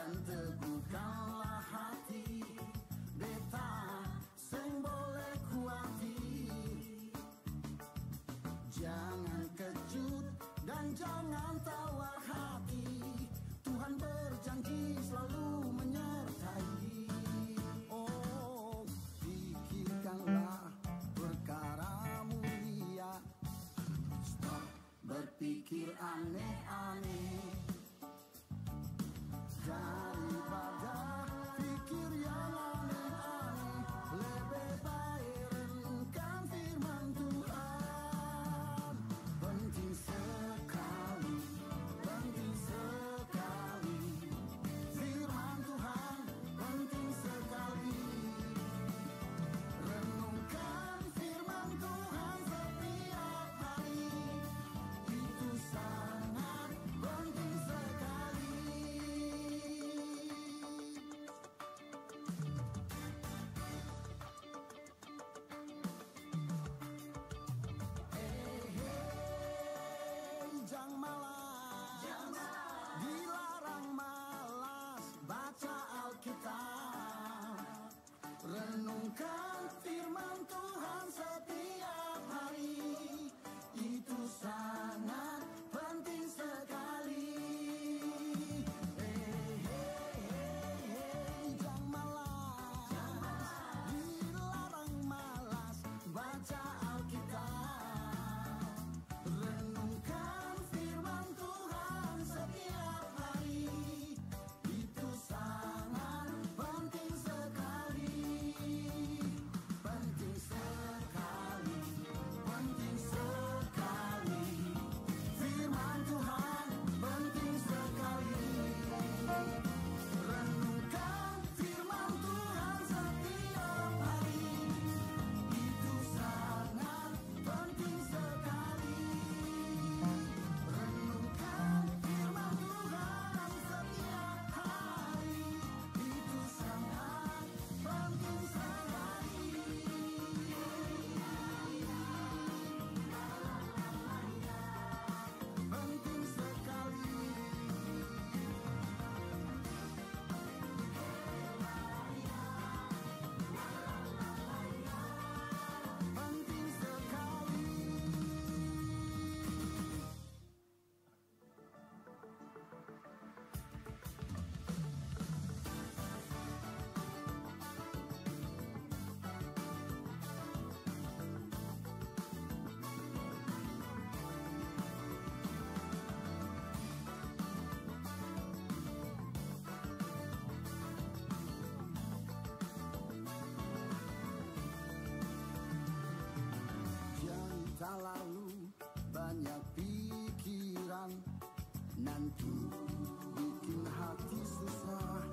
dan teguhkanlah hati, beta sing boleh kuati. Jangan kecut dan jangan tawar hati, Tuhan berjanji selalu menyertai. Oh, pikirkanlah perkara mulia, stop berpikir aneh-aneh. Daripada pikir yang aneh-aneh, lebih baik renungkan firman Tuhan. Penting sekali firman Tuhan, penting sekali. Renungkan firman Tuhan setiap hari, itu sangat penting sekali. Jangan malas, dilarang malas baca Alkitab. Renungkan firman Tuhan setiap hari, itu sangat penting sekali. Jangan malas, dilarang malas baca Alkitab. Renungkan firman Tuhan setiap hari, itu sangat penting sekali. Penting sekali, penting sekali. Firman Tuhan penting sekali. Renungkan firman Tuhan setiap hari, itu sangat penting sekali. Renungkan firman Tuhan setiap hari, itu sangat penting sekali. Penting sekali. Penting sekali. Jangan terlalu banyak pikiran, nanti bikin hati susah.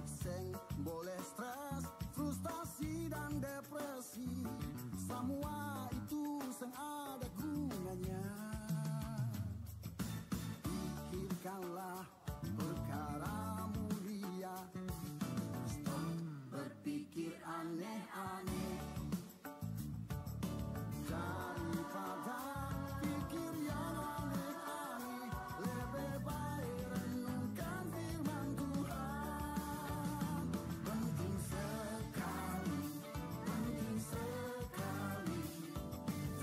Seng boleh stres, frustasi dan depresi, semua itu seng ada gunanya. Pikirkanlah perkara mulia, stop berpikir aneh-aneh. Daripada pikir yang aneh-aneh, lebih baik renungkan firman Tuhan. Penting sekali,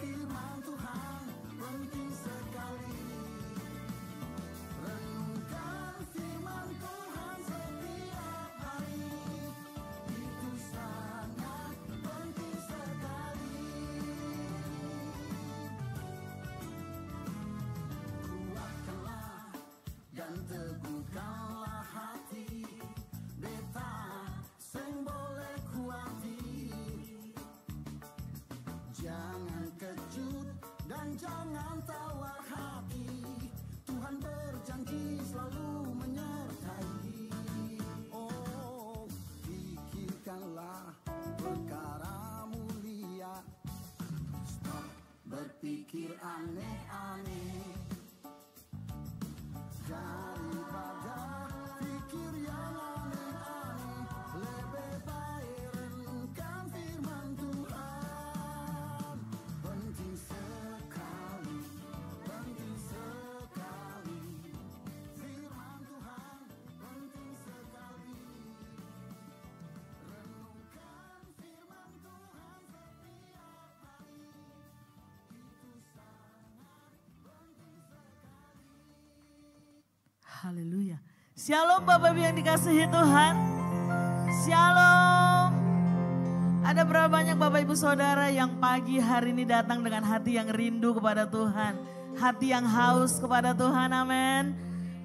firman Tuhan penting sekali. Renungkan firman Tuhan setiap hari, itu sangat penting sekali. Kuatkanlah dan teguhkanlah hati, beta sing boleh kuati. Jangan kecut dan jangan tawar hati, Tuhan berjanji selalu menyertai. Oh, pikirkanlah perkara mulia, stop berpikir aneh-aneh. Daripada pikir yang aneh-aneh, lebih baik renungkan firman Tuhan. Penting sekali, Haleluya. Shalom Bapak Ibu yang dikasihi Tuhan. Shalom. Ada berapa banyak Bapak Ibu Saudara yang pagi hari ini datang dengan hati yang rindu kepada Tuhan. Hati yang haus kepada Tuhan, amin.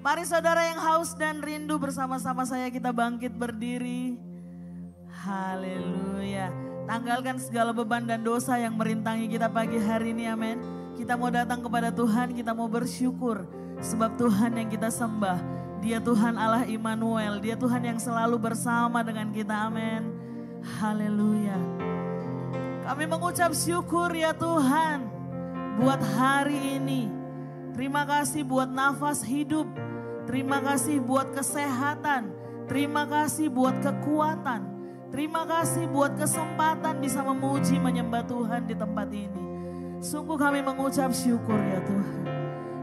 Mari saudara yang haus dan rindu bersama-sama saya kita bangkit berdiri. Haleluya. Tanggalkan segala beban dan dosa yang merintangi kita pagi hari ini, amin. Kita mau datang kepada Tuhan, kita mau bersyukur. Sebab Tuhan yang kita sembah, Dia Tuhan Allah Immanuel, Dia Tuhan yang selalu bersama dengan kita, amin. Haleluya. Kami mengucap syukur ya Tuhan buat hari ini. Terima kasih buat nafas hidup. Terima kasih buat kesehatan. Terima kasih buat kekuatan. Terima kasih buat kesempatan bisa memuji menyembah Tuhan di tempat ini. Sungguh kami mengucap syukur ya Tuhan.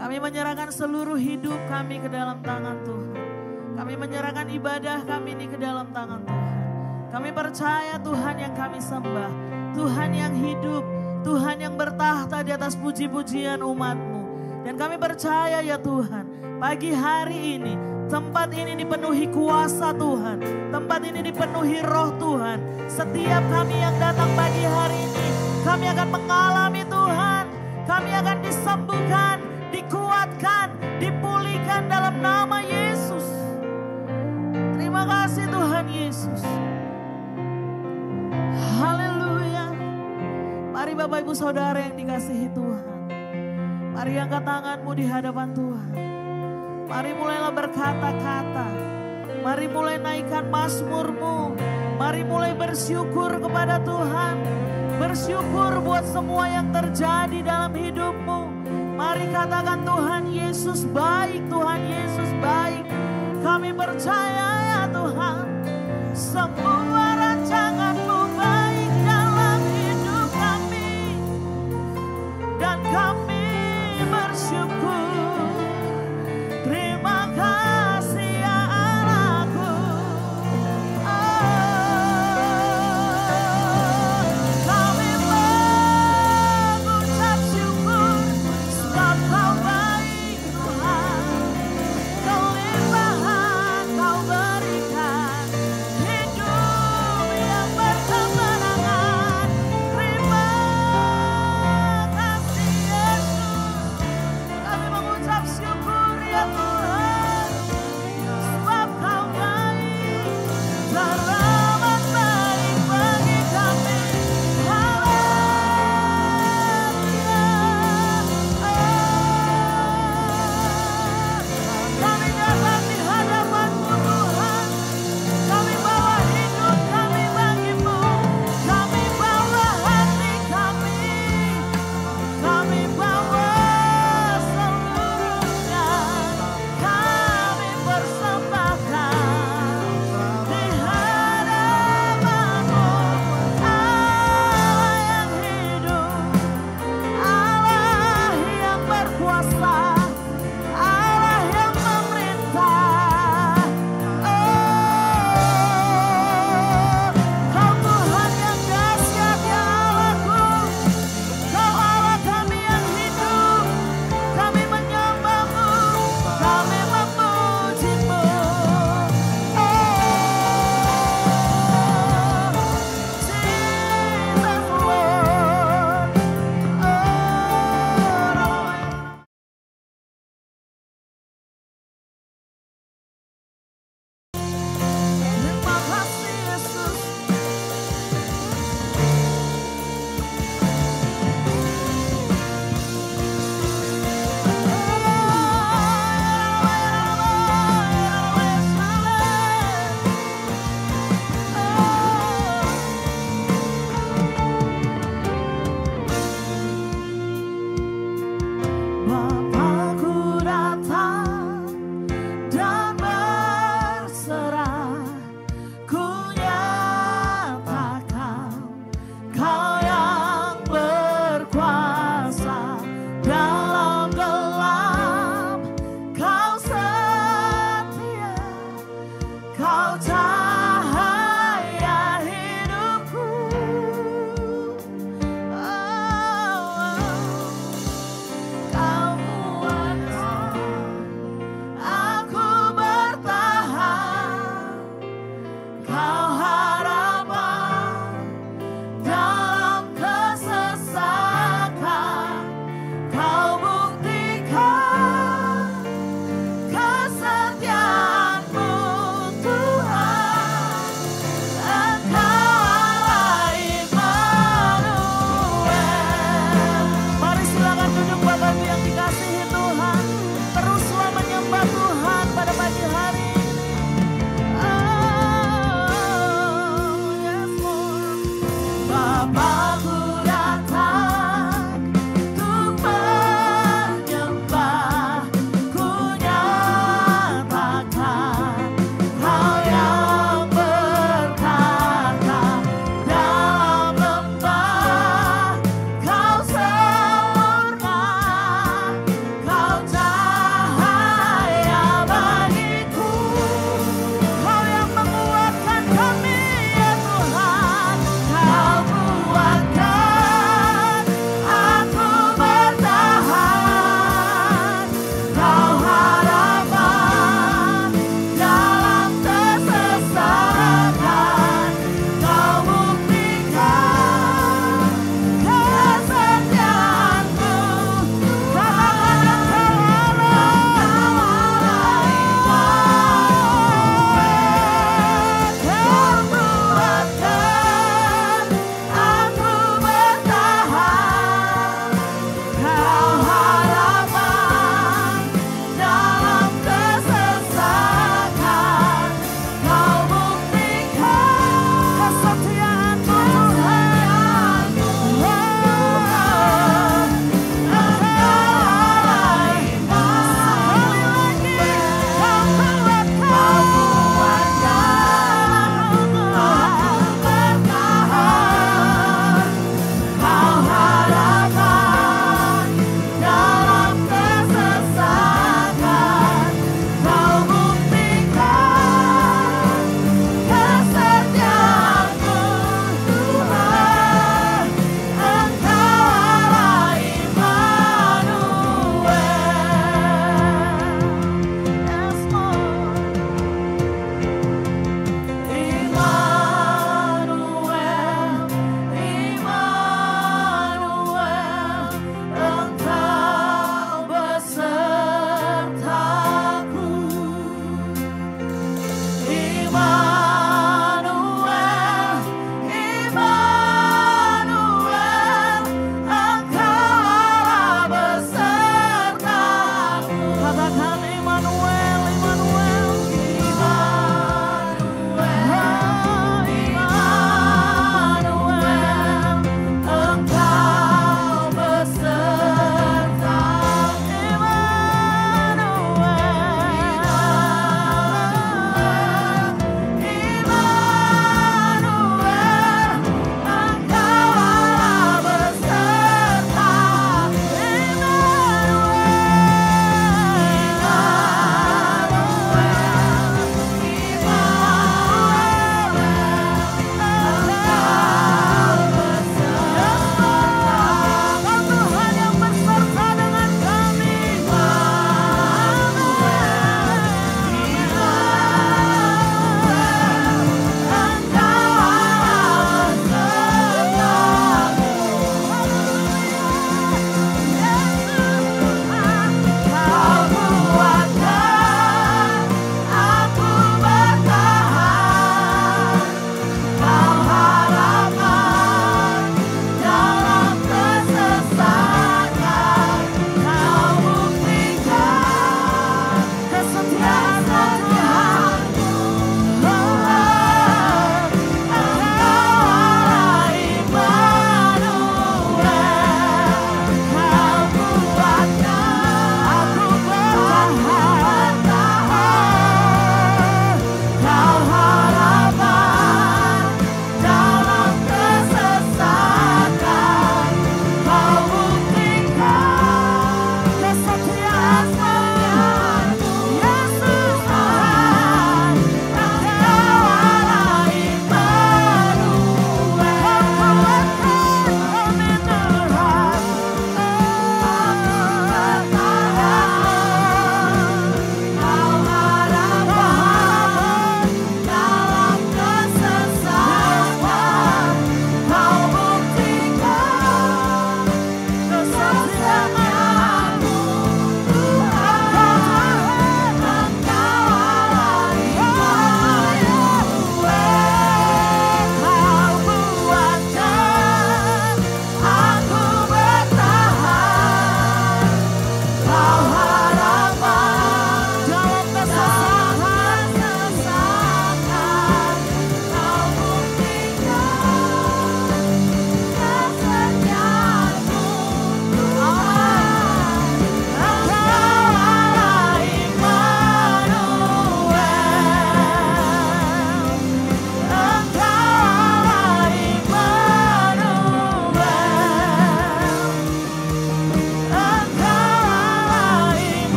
Kami menyerahkan seluruh hidup kami ke dalam tangan Tuhan. Kami menyerahkan ibadah kami ini ke dalam tangan Tuhan. Kami percaya Tuhan yang kami sembah, Tuhan yang hidup, Tuhan yang bertahta di atas puji-pujian umat-Mu. Dan kami percaya ya Tuhan, pagi hari ini, tempat ini dipenuhi kuasa Tuhan. Tempat ini dipenuhi roh Tuhan. Setiap kami yang datang pagi hari ini, kami akan mengalami Tuhan. Kami akan disembuhkan, dikuatkan, dipulihkan dalam nama Yesus. Terima kasih Tuhan Yesus. Haleluya. Mari Bapak Ibu Saudara yang dikasihi Tuhan. Mari angkat tanganmu di hadapan Tuhan. Mari mulailah berkata-kata. Mari mulai naikkan mazmurmu. Mari mulai bersyukur kepada Tuhan. Bersyukur buat semua yang terjadi dalam hidupmu. Mari katakan Tuhan Yesus baik, Tuhan Yesus baik. Kami percaya ya Tuhan, semua rancangan-Mu baik dalam hidup kami. Dan kami bersyukur. Terima kasih ya Allahku. Kami mengucap syukur sebab Kau baik Tuhan. Kelimpahan Kau baik.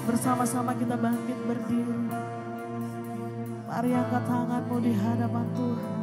Bersama-sama kita bangkit berdiri. Mari angkat tanganmu di hadapan Tuhan.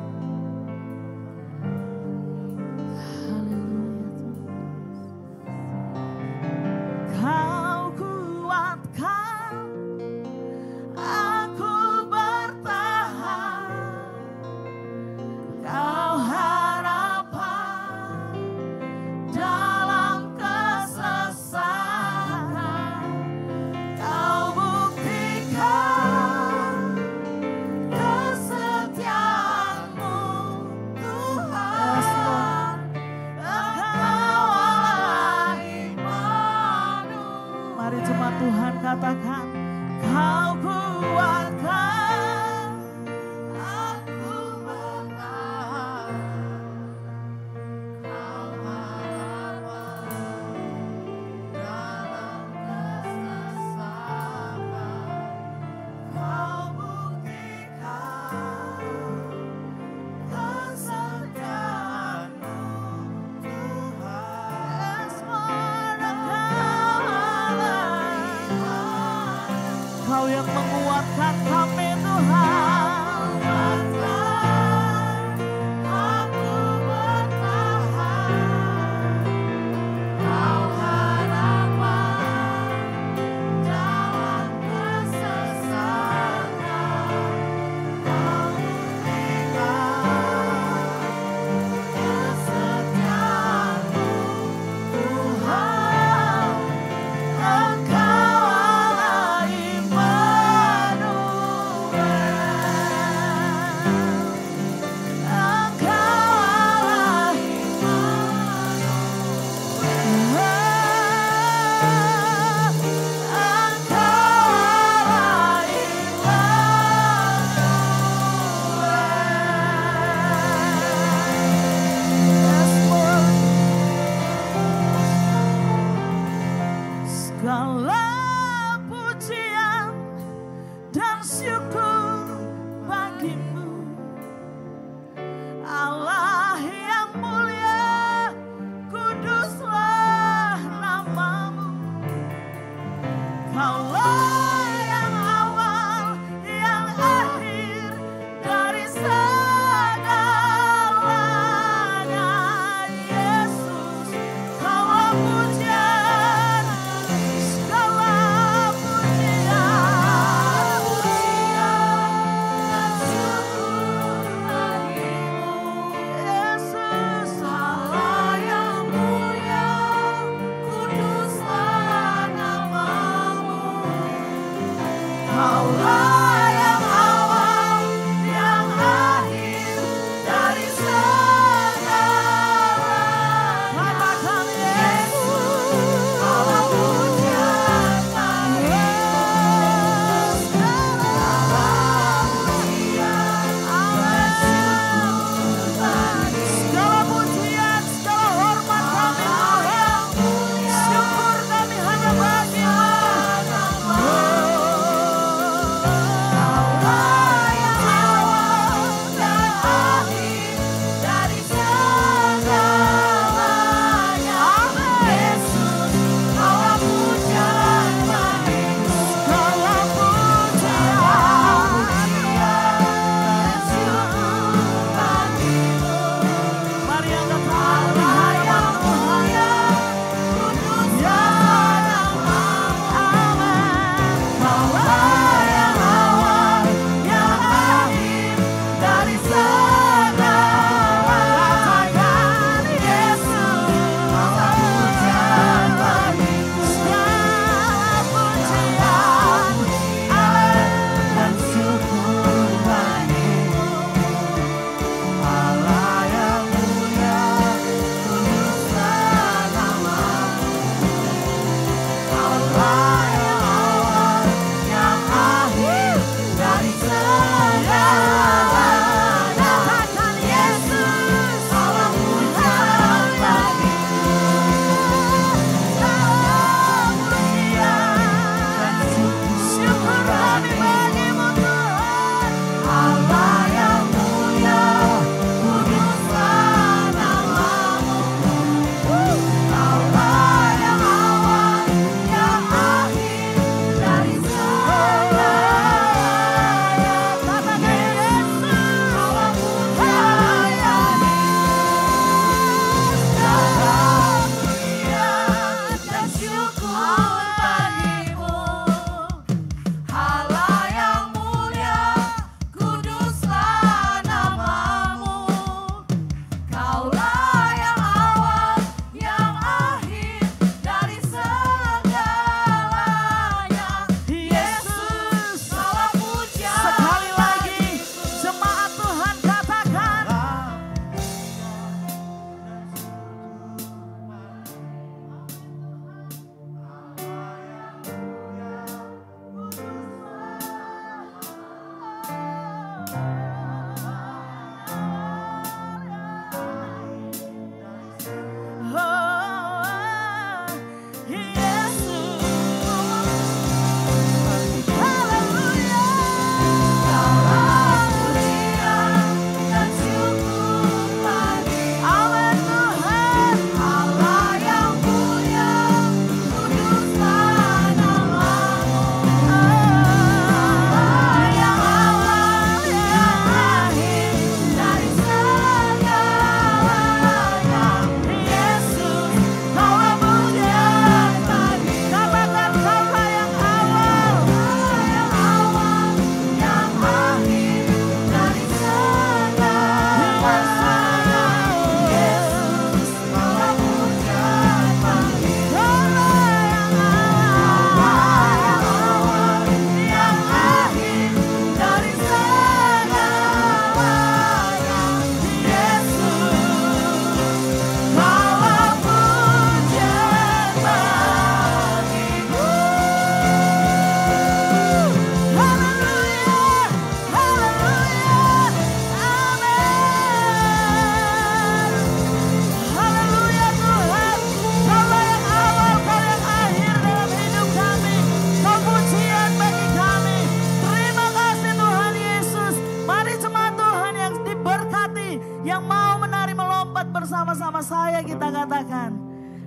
menari melompat bersama-sama saya, kita katakan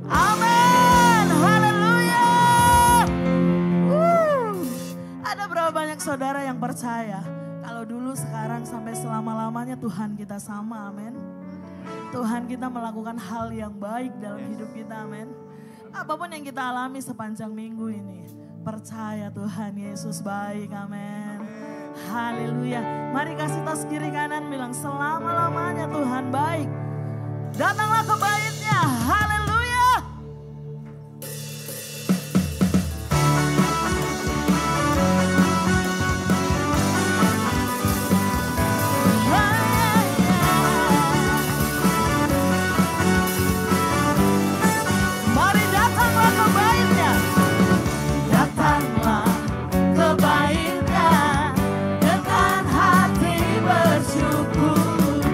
amin, haleluya. Ada berapa banyak saudara yang percaya kalau dulu, sekarang, sampai selama-lamanya Tuhan kita sama, amin. Tuhan kita melakukan hal yang baik dalam hidup kita, amin. Apapun yang kita alami sepanjang minggu ini, percaya Tuhan Yesus baik, amin. Haleluya. Mari kasih tas kiri kanan, bilang selama-lamanya Tuhan baik. Datanglah ke baitnya, haleluya. Bersyukur,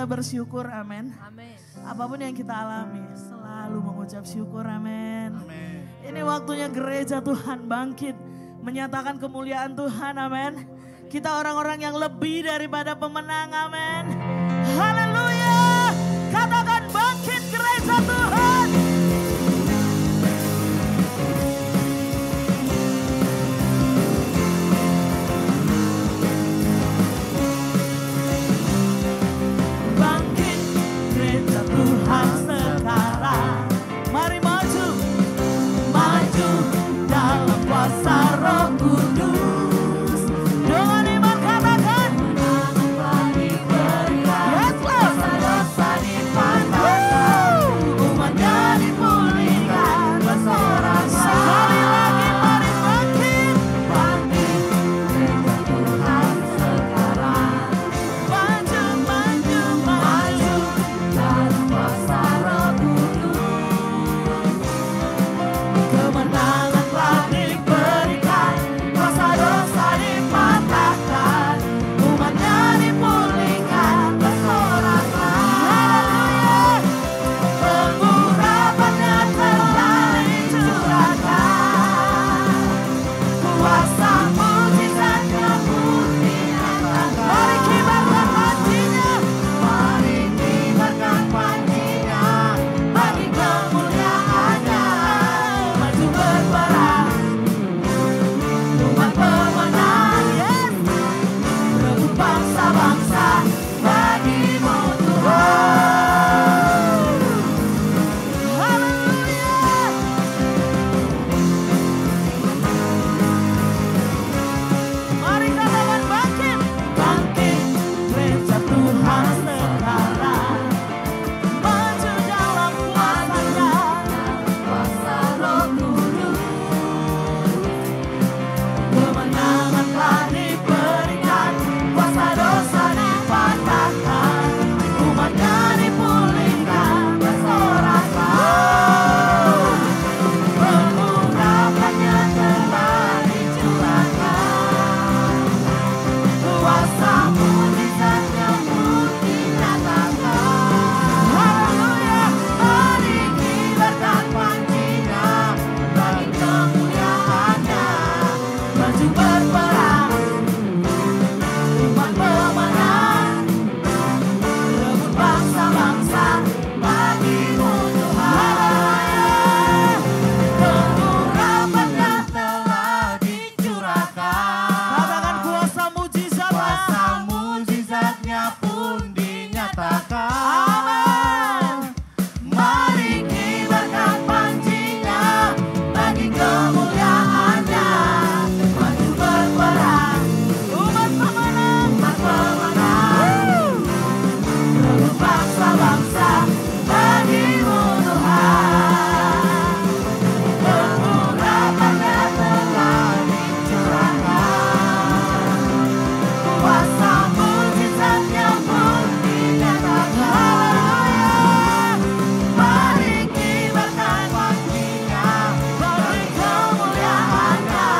bersyukur, amin. Amin. Apapun yang kita alami, selalu mengucap syukur, amin. Amin. Ini waktunya gereja Tuhan bangkit, menyatakan kemuliaan Tuhan, amin. Kita orang-orang yang lebih daripada pemenang, amin. Haleluya. Katakan bangkit gereja Tuhan. Bangkit gereja Tuhan sekarang. Mari maju, maju dalam kuasa Roh Kudus. Dengan iman katakan, yes Lord. Dosa dipatahkan, umatnya dipulihkan bersorak-sorai. Sekali lagi mari bangkit, bangkit gereja Tuhan sekarang. Maju, maju, maju dalam kuasa Roh Kudus. Kemenangan telah diberikan, kuasa dosa dipatahkan, umatnya dipulihkan bersorak-sorai. Pengurapannya telah dicurahkan, kuasa mujizatnya pun dinyatakan. Mari kibarkan panjinya, mari kibarkan panjinya, bagi kemuliaannya. Maju berperang, umat pemenang, yes. Rebut bangsa-bangsa, bagimu Tuhan. Haleluya. Mari katakan bangkit, bangkit gereja Tuhan sekarang. Maju dalam kuasa-Nya, kuasa Roh Kudus. Kemenangan telah diberikan, kuasa dosa dipatahkan, umatnya dipulihkan bersorak-sorai. Pengurapannya telah dicurahkan, kuasa mujizatnya pun dinyatakan. Haleluya. Mari kibarkan panjinya, bagi kemuliaannya. Maju berperang, umat pemenang, rebut bangsa-bangsa, bagimu Tuhan. Pengurapannya telah dicurahkan. Katakan kuasa mujizatnya, kuasa mujizatnya pun dinyatakan. Amin. Mari kibarkan panjinya, bagi kemuliaannya. Maju berperang, umat pemenang, rebut bangsa-bangsa, bagimu Tuhan. Pengurapannya telah dicurahkan, kuasa mujizatnya pun dinyatakan. Mari kibarkan panjinya, bagi kemuliaannya.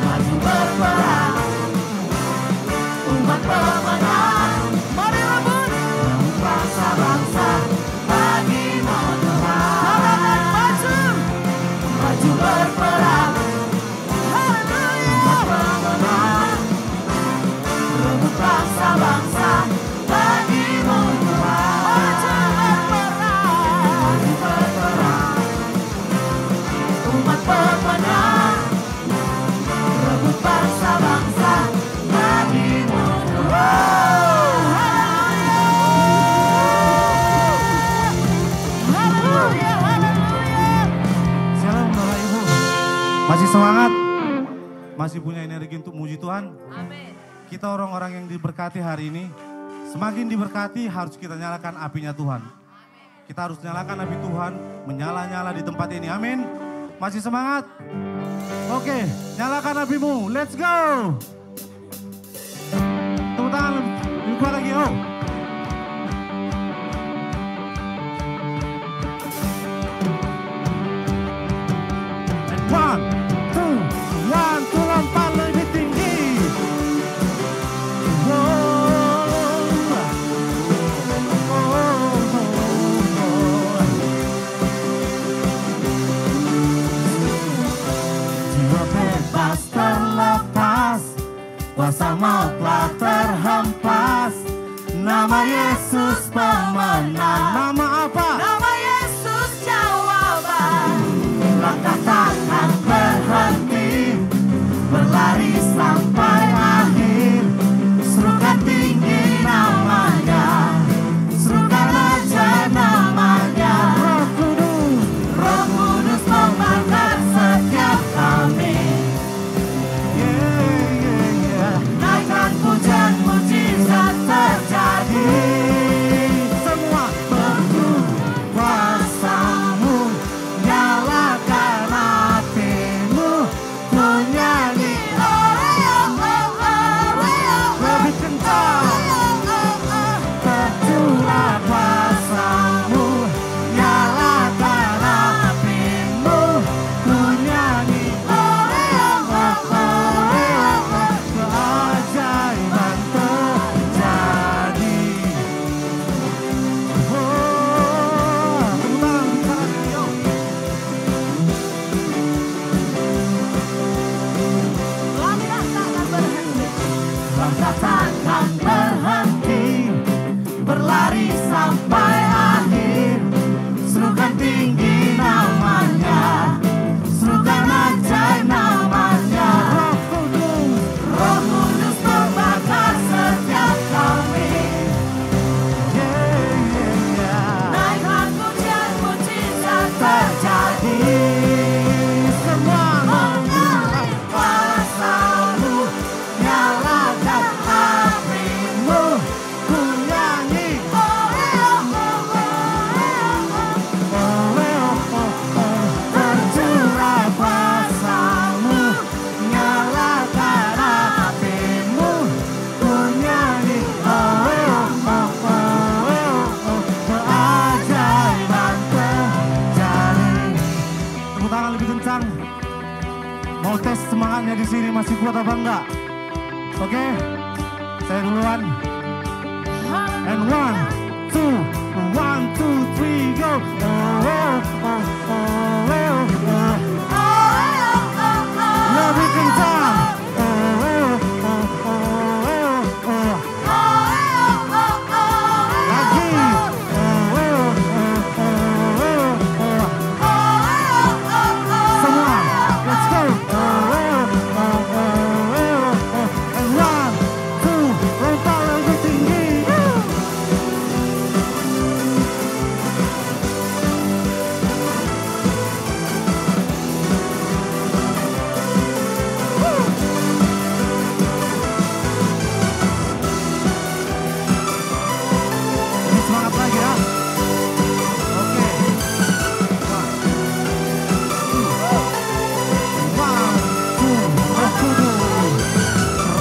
Maju berperang, umat pemenang. Mari rebut bangsa-bangsa, bagimu Tuhan. Katakan maju, maju berperang. Haleluya. Pemenang, rebut bangsa-bangsa, bagimu Tuhan. Maju berperang, umat pemenang, rebut bangsa-bangsa, bagimu Tuhan. Haleluya. Haleluya, haleluya. Shalom Bapak Ibu. Masih semangat? Masih punya energi untuk muji Tuhan? Amin. Kita orang-orang yang diberkati hari ini, semakin diberkati harus kita nyalakan apinya Tuhan. Kita harus nyalakan api Tuhan, menyala-nyala di tempat ini. Amin. Masih semangat? Oke, nyalakan apimu. Let's go. Tepuk tangan lebih kuat lagi. Oh. And 1, 2, lompat lebih tinggi. Wow. semuanya di sini masih kuat apa enggak? Oke, saya duluan. And 1, 2, 1, 2, 3, go. Lebih kencang. Lagi. Semua, let's go. And 1, 2, lompat lebih tinggi. Semangat lagi ya. Oke.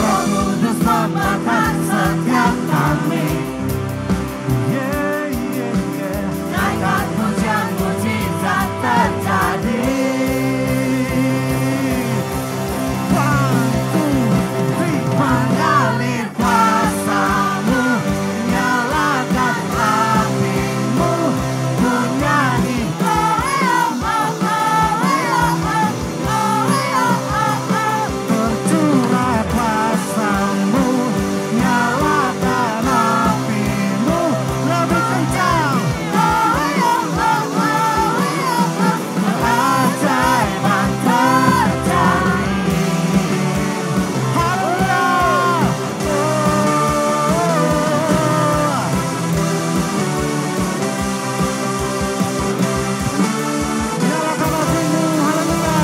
Roh Kudus membakar setiap kami. Naikkan pujian mujizat terjadi. 1, 2, 3, mengalir kuasa-Mu, nyalakan api-Mu, bunyi tercurah kuasa-Mu, nyalakan api-Mu, lebih kencang. Keajaiban terjadi. Haleluya. Nyalakan api-Mu, haleluya.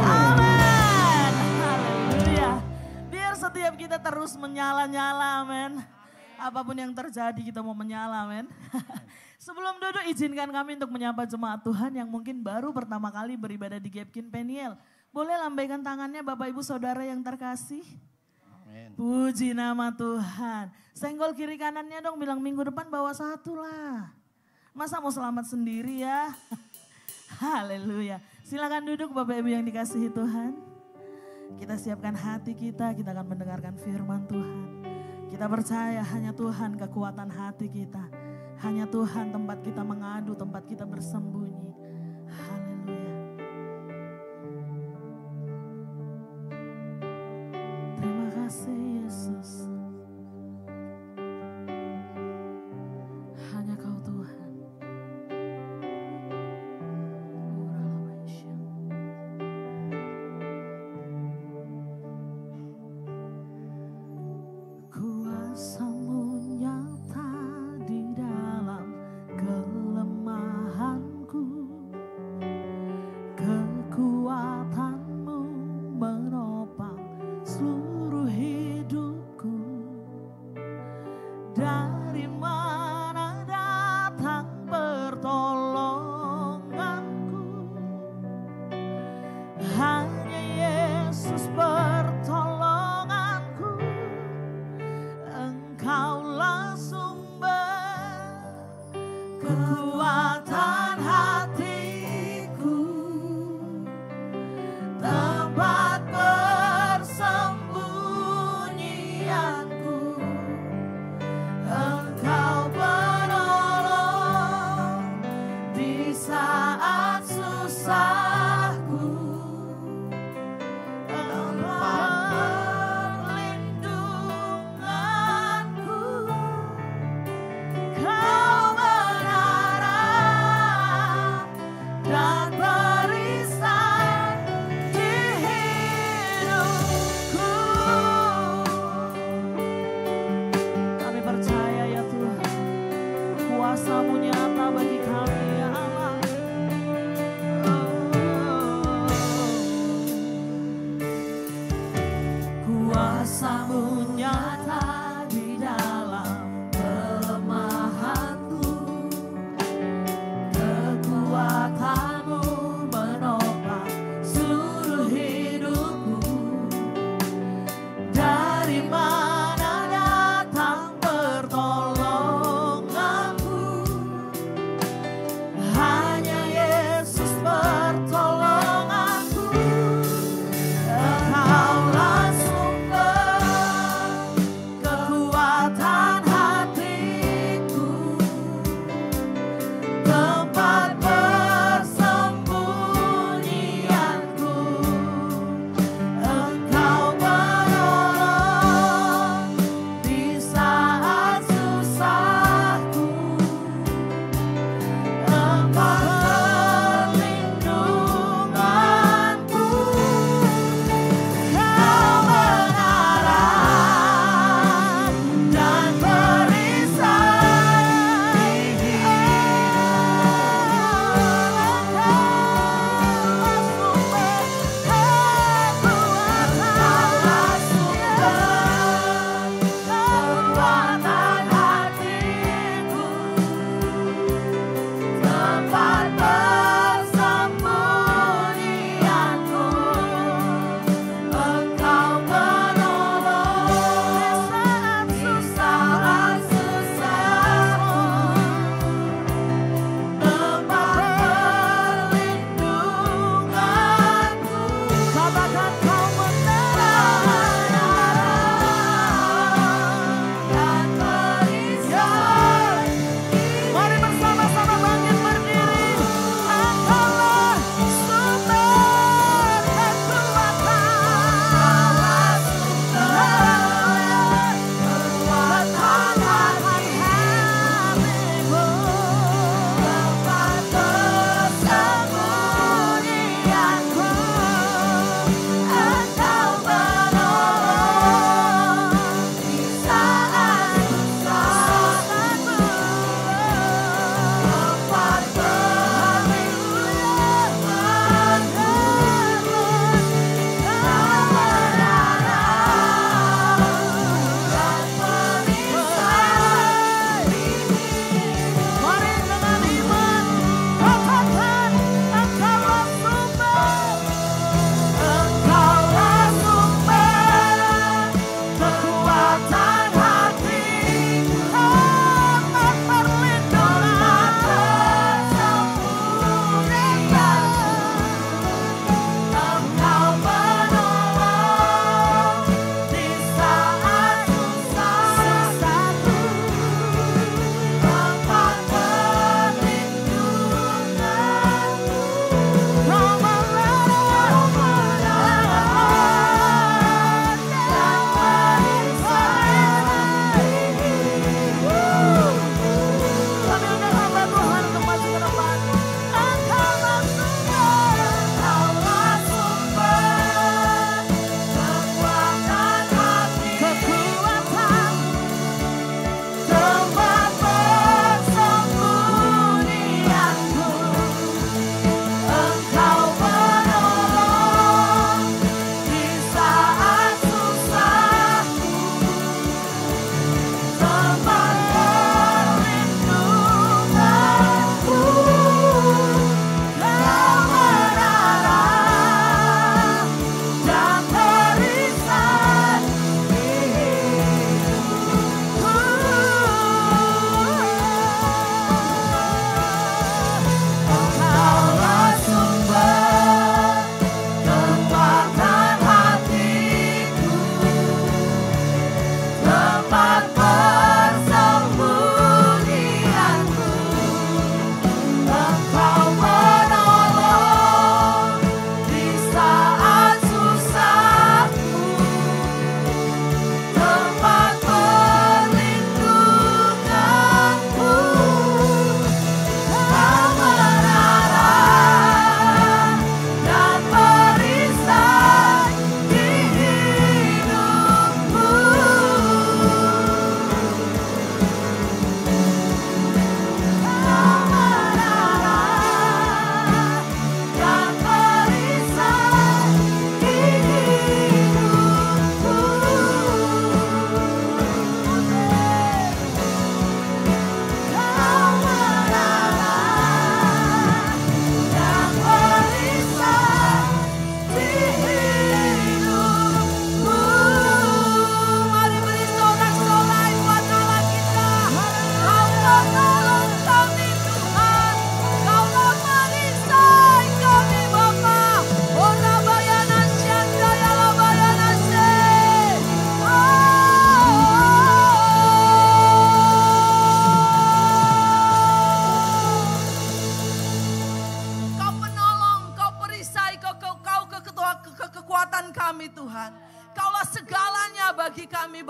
Amin. Haleluya. Biar setiap kita terus menyala-nyala, amin. Apapun yang terjadi kita mau menyala, amin. Sebelum duduk izinkan kami untuk menyapa jemaat Tuhan yang mungkin baru pertama kali beribadah di Gapkin Peniel. Boleh lambaikan tangannya Bapak Ibu Saudara yang terkasih. Puji nama Tuhan. Senggol kiri kanannya dong, bilang minggu depan bawa satu lah. Masa mau selamat sendiri ya? Haleluya. Silakan duduk Bapak Ibu yang dikasihi Tuhan. Kita siapkan hati kita akan mendengarkan firman Tuhan. Kita percaya hanya Tuhan kekuatan hati kita. Hanya Tuhan tempat kita mengadu, tempat kita bersembunyi. Haleluya. Terima kasih Yesus. Hanya Kau Tuhan. Kuasa-Mu nyata di dalam kelemahanku. Kekuatan-Mu menopang seluruh hidupku. Dari mana datang pertolonganku? Hanya Yesus pertolonganku. Engkaulah sumber kekuatan hatiku, tempat persembunyianku. Engkau penolong di saat susahku. Tempat perlindunganku. Kau menara dan perisai di hidupku. Kami percaya ya Tuhan, kuasa-Mu nyata bagi kami ya Allah. Kuasa-Mu nyata di dalam kelemahanku. Kekuatan-Mu menopang seluruh hidupku. Dari mana datang pertolonganku?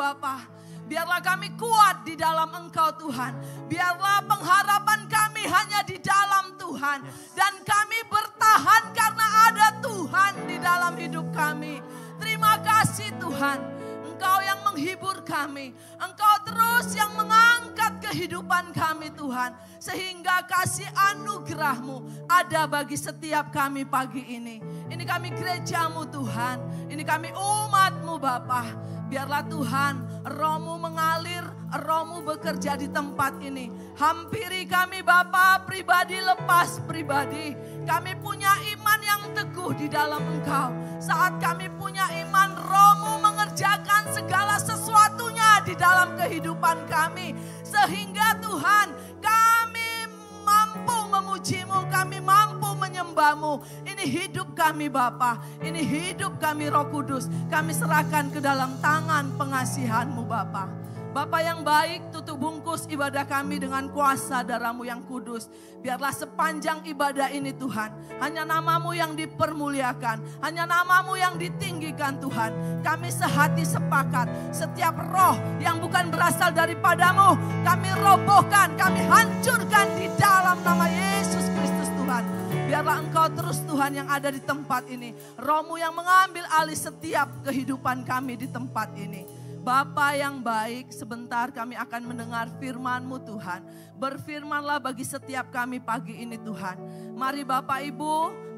Bapa. Biarlah kami kuat di dalam Engkau Tuhan. Biarlah pengharapan kami hanya di dalam Tuhan. Dan kami bertahan karena ada Tuhan di dalam hidup kami. Terima kasih Tuhan. Engkau yang menghibur kami. Engkau terus yang mengangkat kehidupan kami Tuhan. Sehingga kasih anugerah-Mu ada bagi setiap kami pagi ini. Ini kami gereja-Mu Tuhan. Ini kami umat-Mu Bapa. Biarlah Tuhan Roh-Mu mengalir, Roh-Mu bekerja di tempat ini. Hampiri kami Bapa pribadi lepas pribadi. Kami punya iman yang teguh di dalam Engkau. Saat kami punya iman, Roh-Mu mengerjakan segala sesuatunya di dalam kehidupan kami. Sehingga Tuhan kami mampu memuji-Mu, kami mampu menyembah-Mu. Ini hidup kami Bapa, ini hidup kami Roh Kudus. Kami serahkan ke dalam tangan pengasihan-Mu Bapa. Bapa yang baik, tutup bungkus ibadah kami dengan kuasa darah-Mu yang kudus. Biarlah sepanjang ibadah ini Tuhan, hanya nama-Mu yang dipermuliakan, hanya nama-Mu yang ditinggikan Tuhan. Kami sehati sepakat, setiap roh yang bukan berasal daripada-Mu, kami robohkan, kami hancurkan di dalam nama Yesus Kristus Tuhan. Biarlah Engkau terus Tuhan yang ada di tempat ini. Roh-Mu yang mengambil alih setiap kehidupan kami di tempat ini. Bapa yang baik, sebentar kami akan mendengar firman-Mu Tuhan. Berfirmanlah bagi setiap kami pagi ini Tuhan. Mari Bapak Ibu,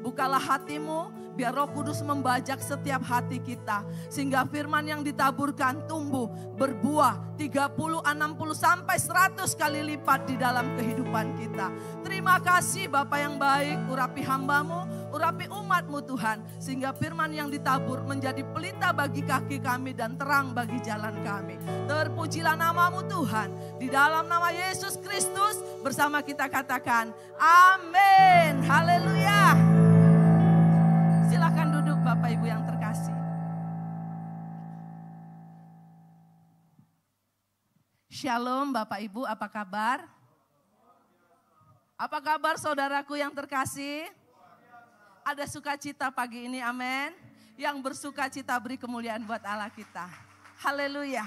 bukalah hatimu. Biar Roh Kudus membajak setiap hati kita. Sehingga firman yang ditaburkan tumbuh, berbuah 30, 60 sampai 100 kali lipat di dalam kehidupan kita. Terima kasih Bapa yang baik, urapi hamba-Mu, urapi umat-Mu Tuhan. Sehingga firman yang ditabur menjadi pelita bagi kaki kami dan terang bagi jalan kami. Terpujilah nama-Mu Tuhan. Di dalam nama Yesus Kristus bersama kita katakan amin. Haleluya. Silakan duduk Bapak Ibu yang terkasih. Shalom Bapak Ibu, apa kabar? Apa kabar saudaraku yang terkasih? Ada sukacita pagi ini, amin. Yang bersukacita beri kemuliaan buat Allah kita. Haleluya.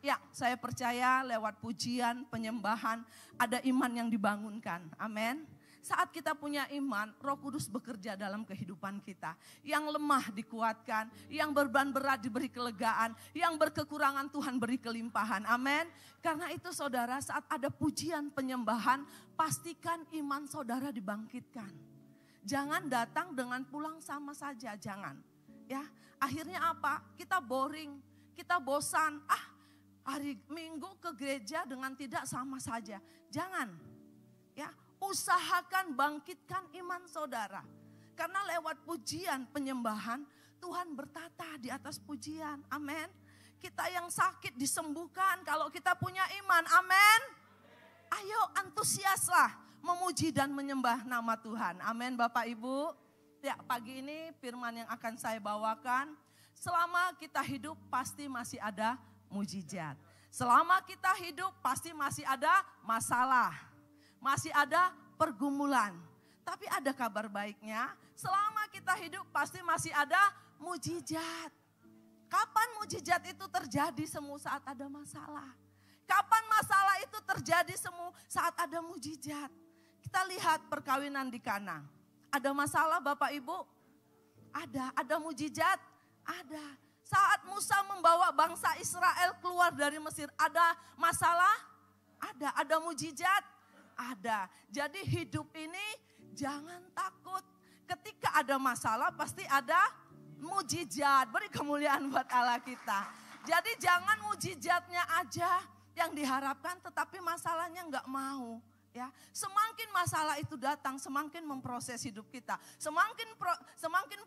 Ya, saya percaya lewat pujian, penyembahan, ada iman yang dibangunkan, amin. Saat kita punya iman, Roh Kudus bekerja dalam kehidupan kita. Yang lemah dikuatkan, yang beban berat diberi kelegaan, yang berkekurangan Tuhan beri kelimpahan. Amin. Karena itu saudara, saat ada pujian penyembahan, pastikan iman saudara dibangkitkan. Jangan datang dengan pulang sama saja, jangan. Ya, akhirnya apa? Kita boring, kita bosan. Hari Minggu ke gereja dengan tidak sama saja. Jangan. Ya, usahakan bangkitkan iman saudara. Karena lewat pujian penyembahan, Tuhan bertata di atas pujian. Amin. Kita yang sakit disembuhkan kalau kita punya iman. Amin. Ayo antusiaslah memuji dan menyembah nama Tuhan. Amin Bapak Ibu. Ya, pagi ini firman yang akan saya bawakan. Selama kita hidup pasti masih ada mujizat. Selama kita hidup pasti masih ada masalah. Masih ada pergumulan. Tapi ada kabar baiknya, selama kita hidup pasti masih ada mujizat. Kapan mujizat itu terjadi? Semua saat ada masalah. Kapan masalah itu terjadi? Semua saat ada mujizat. Kita lihat perkawinan di Kana. Ada masalah Bapak Ibu? Ada mujizat? Ada. Saat Musa membawa bangsa Israel keluar dari Mesir, ada masalah? Ada mujizat? Ada. Jadi hidup ini jangan takut. Ketika ada masalah pasti ada mujizat. Beri kemuliaan buat Allah kita. Jadi jangan mujizatnya aja yang diharapkan tetapi masalahnya enggak mau. Ya, semakin masalah itu datang, semakin memproses hidup kita. Semakin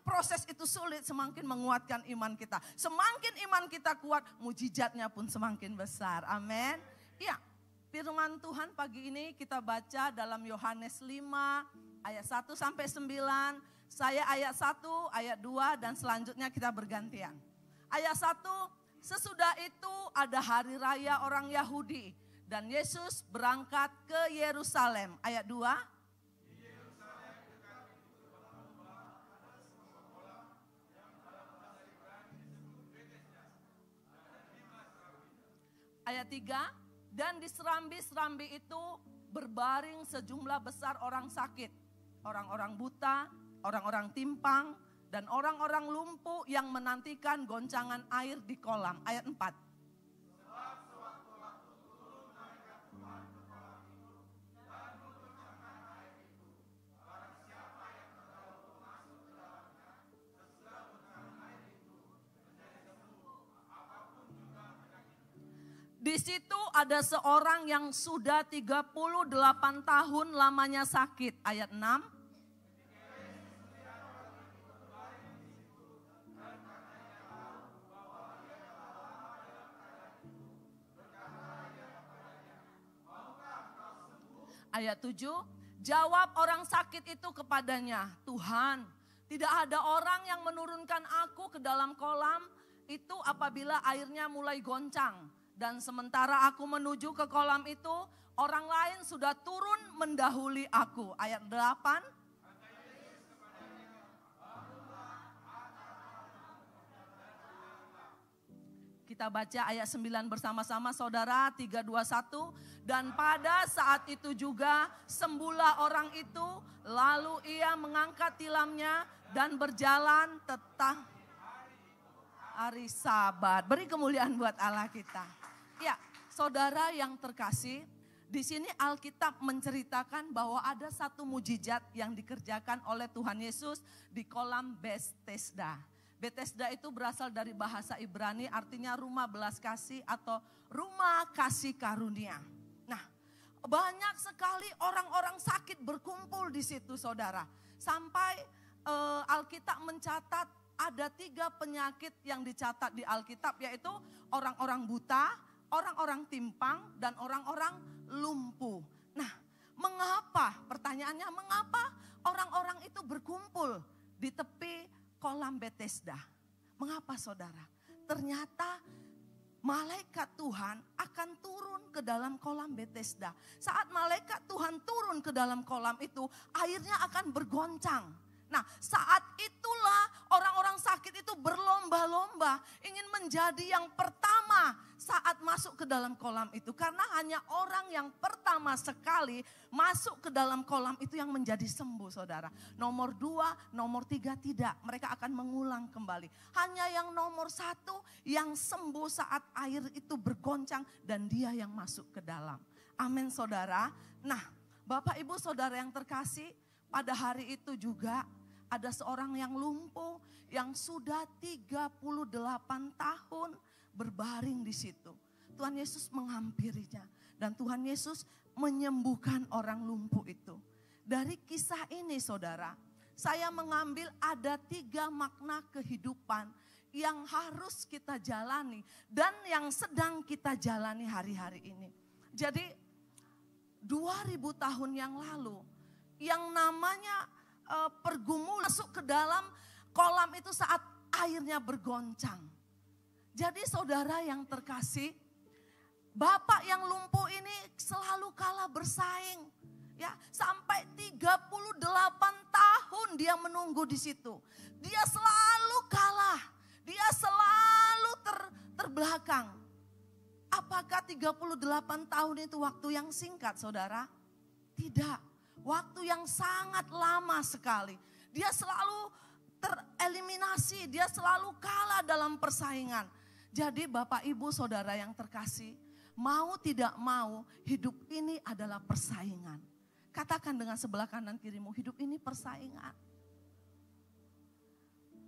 proses itu sulit, semakin menguatkan iman kita. Semakin iman kita kuat, mujizatnya pun semakin besar. Amin. Ya. Firman Tuhan pagi ini kita baca dalam Yohanes 5 ayat 1 sampai 9. Saya ayat 1, ayat 2 dan selanjutnya kita bergantian. Ayat 1, sesudah itu ada hari raya orang Yahudi dan Yesus berangkat ke Yerusalem. Ayat 2. Ayat 3, dan di serambi-serambi itu berbaring sejumlah besar orang sakit. Orang-orang buta, orang-orang timpang, dan orang-orang lumpuh yang menantikan goncangan air di kolam. Ayat 4. Di situ ada seorang yang sudah 38 tahun lamanya sakit. Ayat 6. Ayat 7. Jawab orang sakit itu kepadanya, Tuhan, tidak ada orang yang menurunkan aku ke dalam kolam itu apabila airnya mulai goncang. Dan sementara aku menuju ke kolam itu, orang lain sudah turun mendahului aku. Ayat 8. Kita baca ayat 9 bersama-sama saudara, 3, 2, 1. Dan pada saat itu juga sembuhlah orang itu, lalu ia mengangkat tilamnya dan berjalan tetap hari Sabat. Beri kemuliaan buat Allah kita. Ya, saudara yang terkasih, di sini Alkitab menceritakan bahwa ada satu mujizat yang dikerjakan oleh Tuhan Yesus di kolam Bethesda. Bethesda itu berasal dari bahasa Ibrani, artinya rumah belas kasih atau rumah kasih karunia. Nah, banyak sekali orang-orang sakit berkumpul di situ, saudara. Sampai Alkitab mencatat ada 3 penyakit yang dicatat di Alkitab, yaitu orang-orang buta, orang-orang timpang, dan orang-orang lumpuh. Nah, mengapa? Pertanyaannya, mengapa orang-orang itu berkumpul di tepi kolam Bethesda? Mengapa saudara? Ternyata malaikat Tuhan akan turun ke dalam kolam Bethesda. Saat malaikat Tuhan turun ke dalam kolam itu, airnya akan bergoncang. Nah, saat itulah orang-orang sakit itu berlomba-lomba ingin menjadi yang pertama saat masuk ke dalam kolam itu. Karena hanya orang yang pertama sekali masuk ke dalam kolam itu yang menjadi sembuh, saudara. Nomor 2, nomor 3 tidak. Mereka akan mengulang kembali. Hanya yang nomor 1 yang sembuh saat air itu bergoncang dan dia yang masuk ke dalam. Amin, saudara. Nah, Bapak Ibu saudara yang terkasih, pada hari itu juga ada seorang yang lumpuh yang sudah 38 tahun berbaring di situ. Tuhan Yesus menghampirinya dan Tuhan Yesus menyembuhkan orang lumpuh itu. Dari kisah ini saudara, saya mengambil ada 3 makna kehidupan yang harus kita jalani dan yang sedang kita jalani hari-hari ini. Jadi 2000 tahun yang lalu yang namanya pergumulan masuk ke dalam kolam itu saat airnya bergoncang. Jadi saudara yang terkasih, bapak yang lumpuh ini selalu kalah bersaing. Ya, sampai 38 tahun dia menunggu di situ. Dia selalu kalah, dia selalu terbelakang. Apakah 38 tahun itu waktu yang singkat saudara? Tidak. Waktu yang sangat lama sekali. Dia selalu tereliminasi, dia selalu kalah dalam persaingan. Jadi Bapak Ibu Saudara yang terkasih, mau tidak mau hidup ini adalah persaingan. Katakan dengan sebelah kanan kirimu, hidup ini persaingan.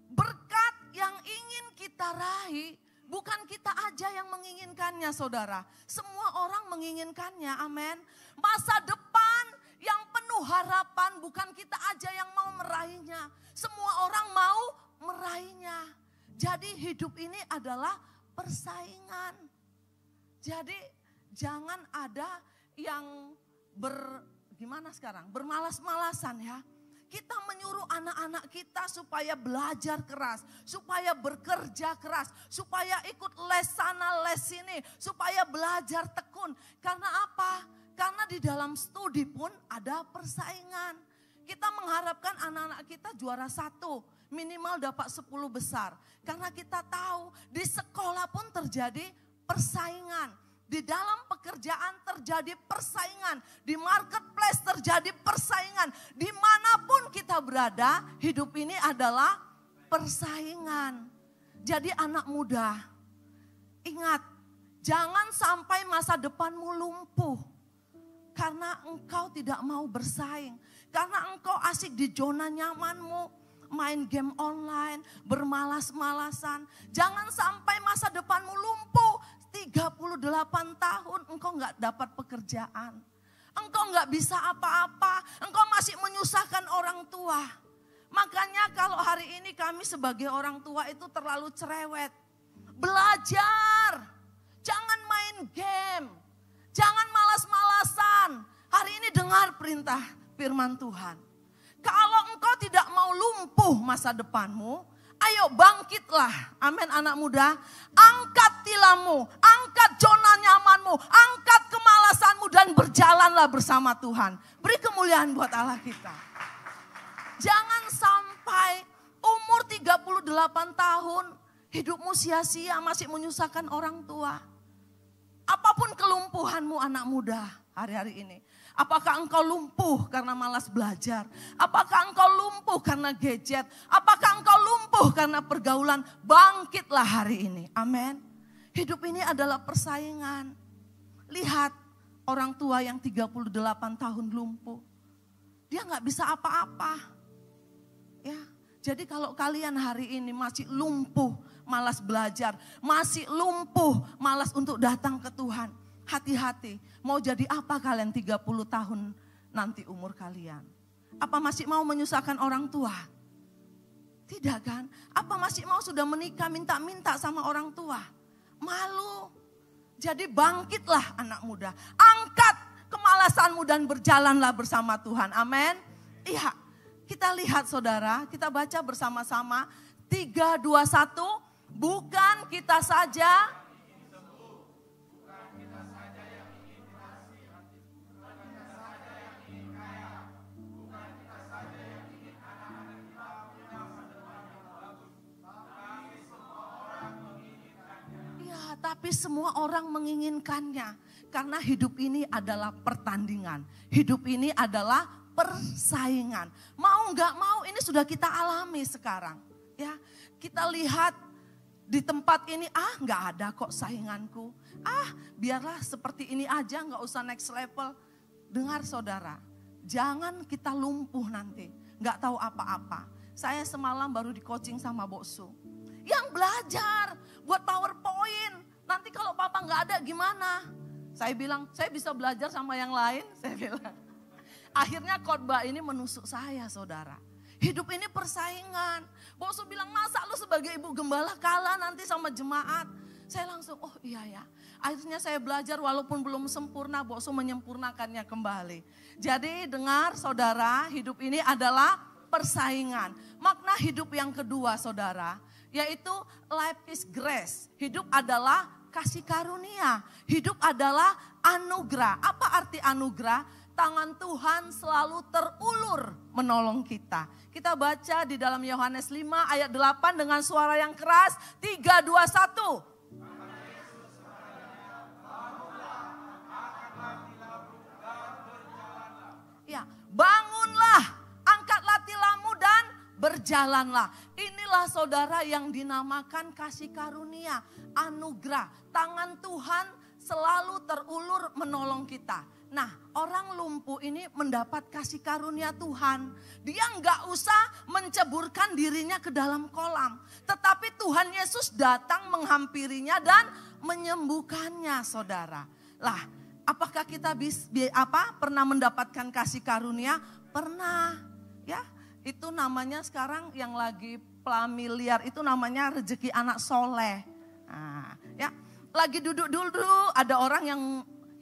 Berkat yang ingin kita raih, bukan kita aja yang menginginkannya saudara. Semua orang menginginkannya, amin. Masa depan yang penuh harapan, bukan kita aja yang mau meraihnya. Semua orang mau meraihnya. Jadi hidup ini adalah persaingan. Jadi jangan ada yang bermalas-malasan ya. Kita menyuruh anak-anak kita supaya belajar keras, supaya bekerja keras, supaya ikut les sana les sini, supaya belajar tekun. Karena apa? Karena di dalam studi pun ada persaingan. Kita mengharapkan anak-anak kita juara 1, minimal dapat 10 besar. Karena kita tahu di sekolah pun terjadi persaingan. Di dalam pekerjaan terjadi persaingan, di marketplace terjadi persaingan. Dimanapun kita berada, hidup ini adalah persaingan. Jadi anak muda, ingat, jangan sampai masa depanmu lumpuh. Karena engkau tidak mau bersaing. Karena engkau asik di zona nyamanmu, main game online, bermalas-malasan. Jangan sampai masa depanmu lumpuh. 38 tahun engkau gak dapat pekerjaan. Engkau gak bisa apa-apa. Engkau masih menyusahkan orang tua. Makanya kalau hari ini kami sebagai orang tua itu terlalu cerewet. Belajar. Jangan main game. Jangan malas-malasan. Hari ini dengar perintah firman Tuhan. Kalau engkau tidak mau lumpuh masa depanmu, ayo bangkitlah. Amin anak muda. Angkat tilammu, angkat zona nyamanmu, angkat kemalasanmu dan berjalanlah bersama Tuhan. Beri kemuliaan buat Allah kita. Jangan sampai umur 38 tahun hidupmu sia-sia masih menyusahkan orang tua. Apapun kelumpuhanmu anak muda hari-hari ini. Apakah engkau lumpuh karena malas belajar? Apakah engkau lumpuh karena gadget? Apakah engkau lumpuh karena pergaulan? Bangkitlah hari ini. Amin. Hidup ini adalah persaingan. Lihat orang tua yang 38 tahun lumpuh. Dia gak bisa apa-apa. Ya, jadi kalau kalian hari ini masih lumpuh, malas belajar, masih lumpuh, malas untuk datang ke Tuhan. Hati-hati, mau jadi apa kalian 30 tahun nanti umur kalian? Apa masih mau menyusahkan orang tua? Tidak kan? Apa masih mau sudah menikah minta-minta sama orang tua? Malu. Jadi bangkitlah anak muda. Angkat kemalasanmu dan berjalanlah bersama Tuhan. Amin. Iya, kita lihat saudara, kita baca bersama-sama. 3, 2, 1, bukan kita saja. Tapi semua orang menginginkannya. Karena hidup ini adalah pertandingan. Hidup ini adalah persaingan. Mau gak mau ini sudah kita alami sekarang. Ya, kita lihat di tempat ini, gak ada kok sainganku. Biarlah seperti ini aja, gak usah next level. Dengar saudara, jangan kita lumpuh nanti. Gak tahu apa-apa. Saya semalam baru di coaching sama Boksu. Yang belajar buat PowerPoint. Nanti kalau papa gak ada gimana? Saya bilang, saya bisa belajar sama yang lain. Saya bilang. Akhirnya khotbah ini menusuk saya saudara. Hidup ini persaingan. Boksu bilang, masa lu sebagai ibu gembala kalah nanti sama jemaat? Saya langsung, oh iya ya. Akhirnya saya belajar walaupun belum sempurna, Boksu menyempurnakannya kembali. Jadi dengar saudara, hidup ini adalah persaingan. Makna hidup yang kedua saudara, yaitu life is grace. Hidup adalah kasih karunia. Hidup adalah anugerah. Apa arti anugerah? Tangan Tuhan selalu terulur menolong kita. Kita baca di dalam Yohanes 5 ayat 8 dengan suara yang keras. 3, 2, 1. Ya, bangunlah, angkatlah tilammu dan berjalanlah. Inilah saudara yang dinamakan kasih karunia, anugerah. Tangan Tuhan selalu terulur menolong kita. Nah, orang lumpuh ini mendapat kasih karunia Tuhan. Dia nggak usah menceburkan dirinya ke dalam kolam. Tetapi Tuhan Yesus datang menghampirinya dan menyembuhkannya saudara. Lah, apakah kita pernah mendapatkan kasih karunia? Pernah, ya. Itu namanya sekarang yang lagi familiar itu namanya rezeki anak soleh. Nah, ya, lagi duduk-duduk ada orang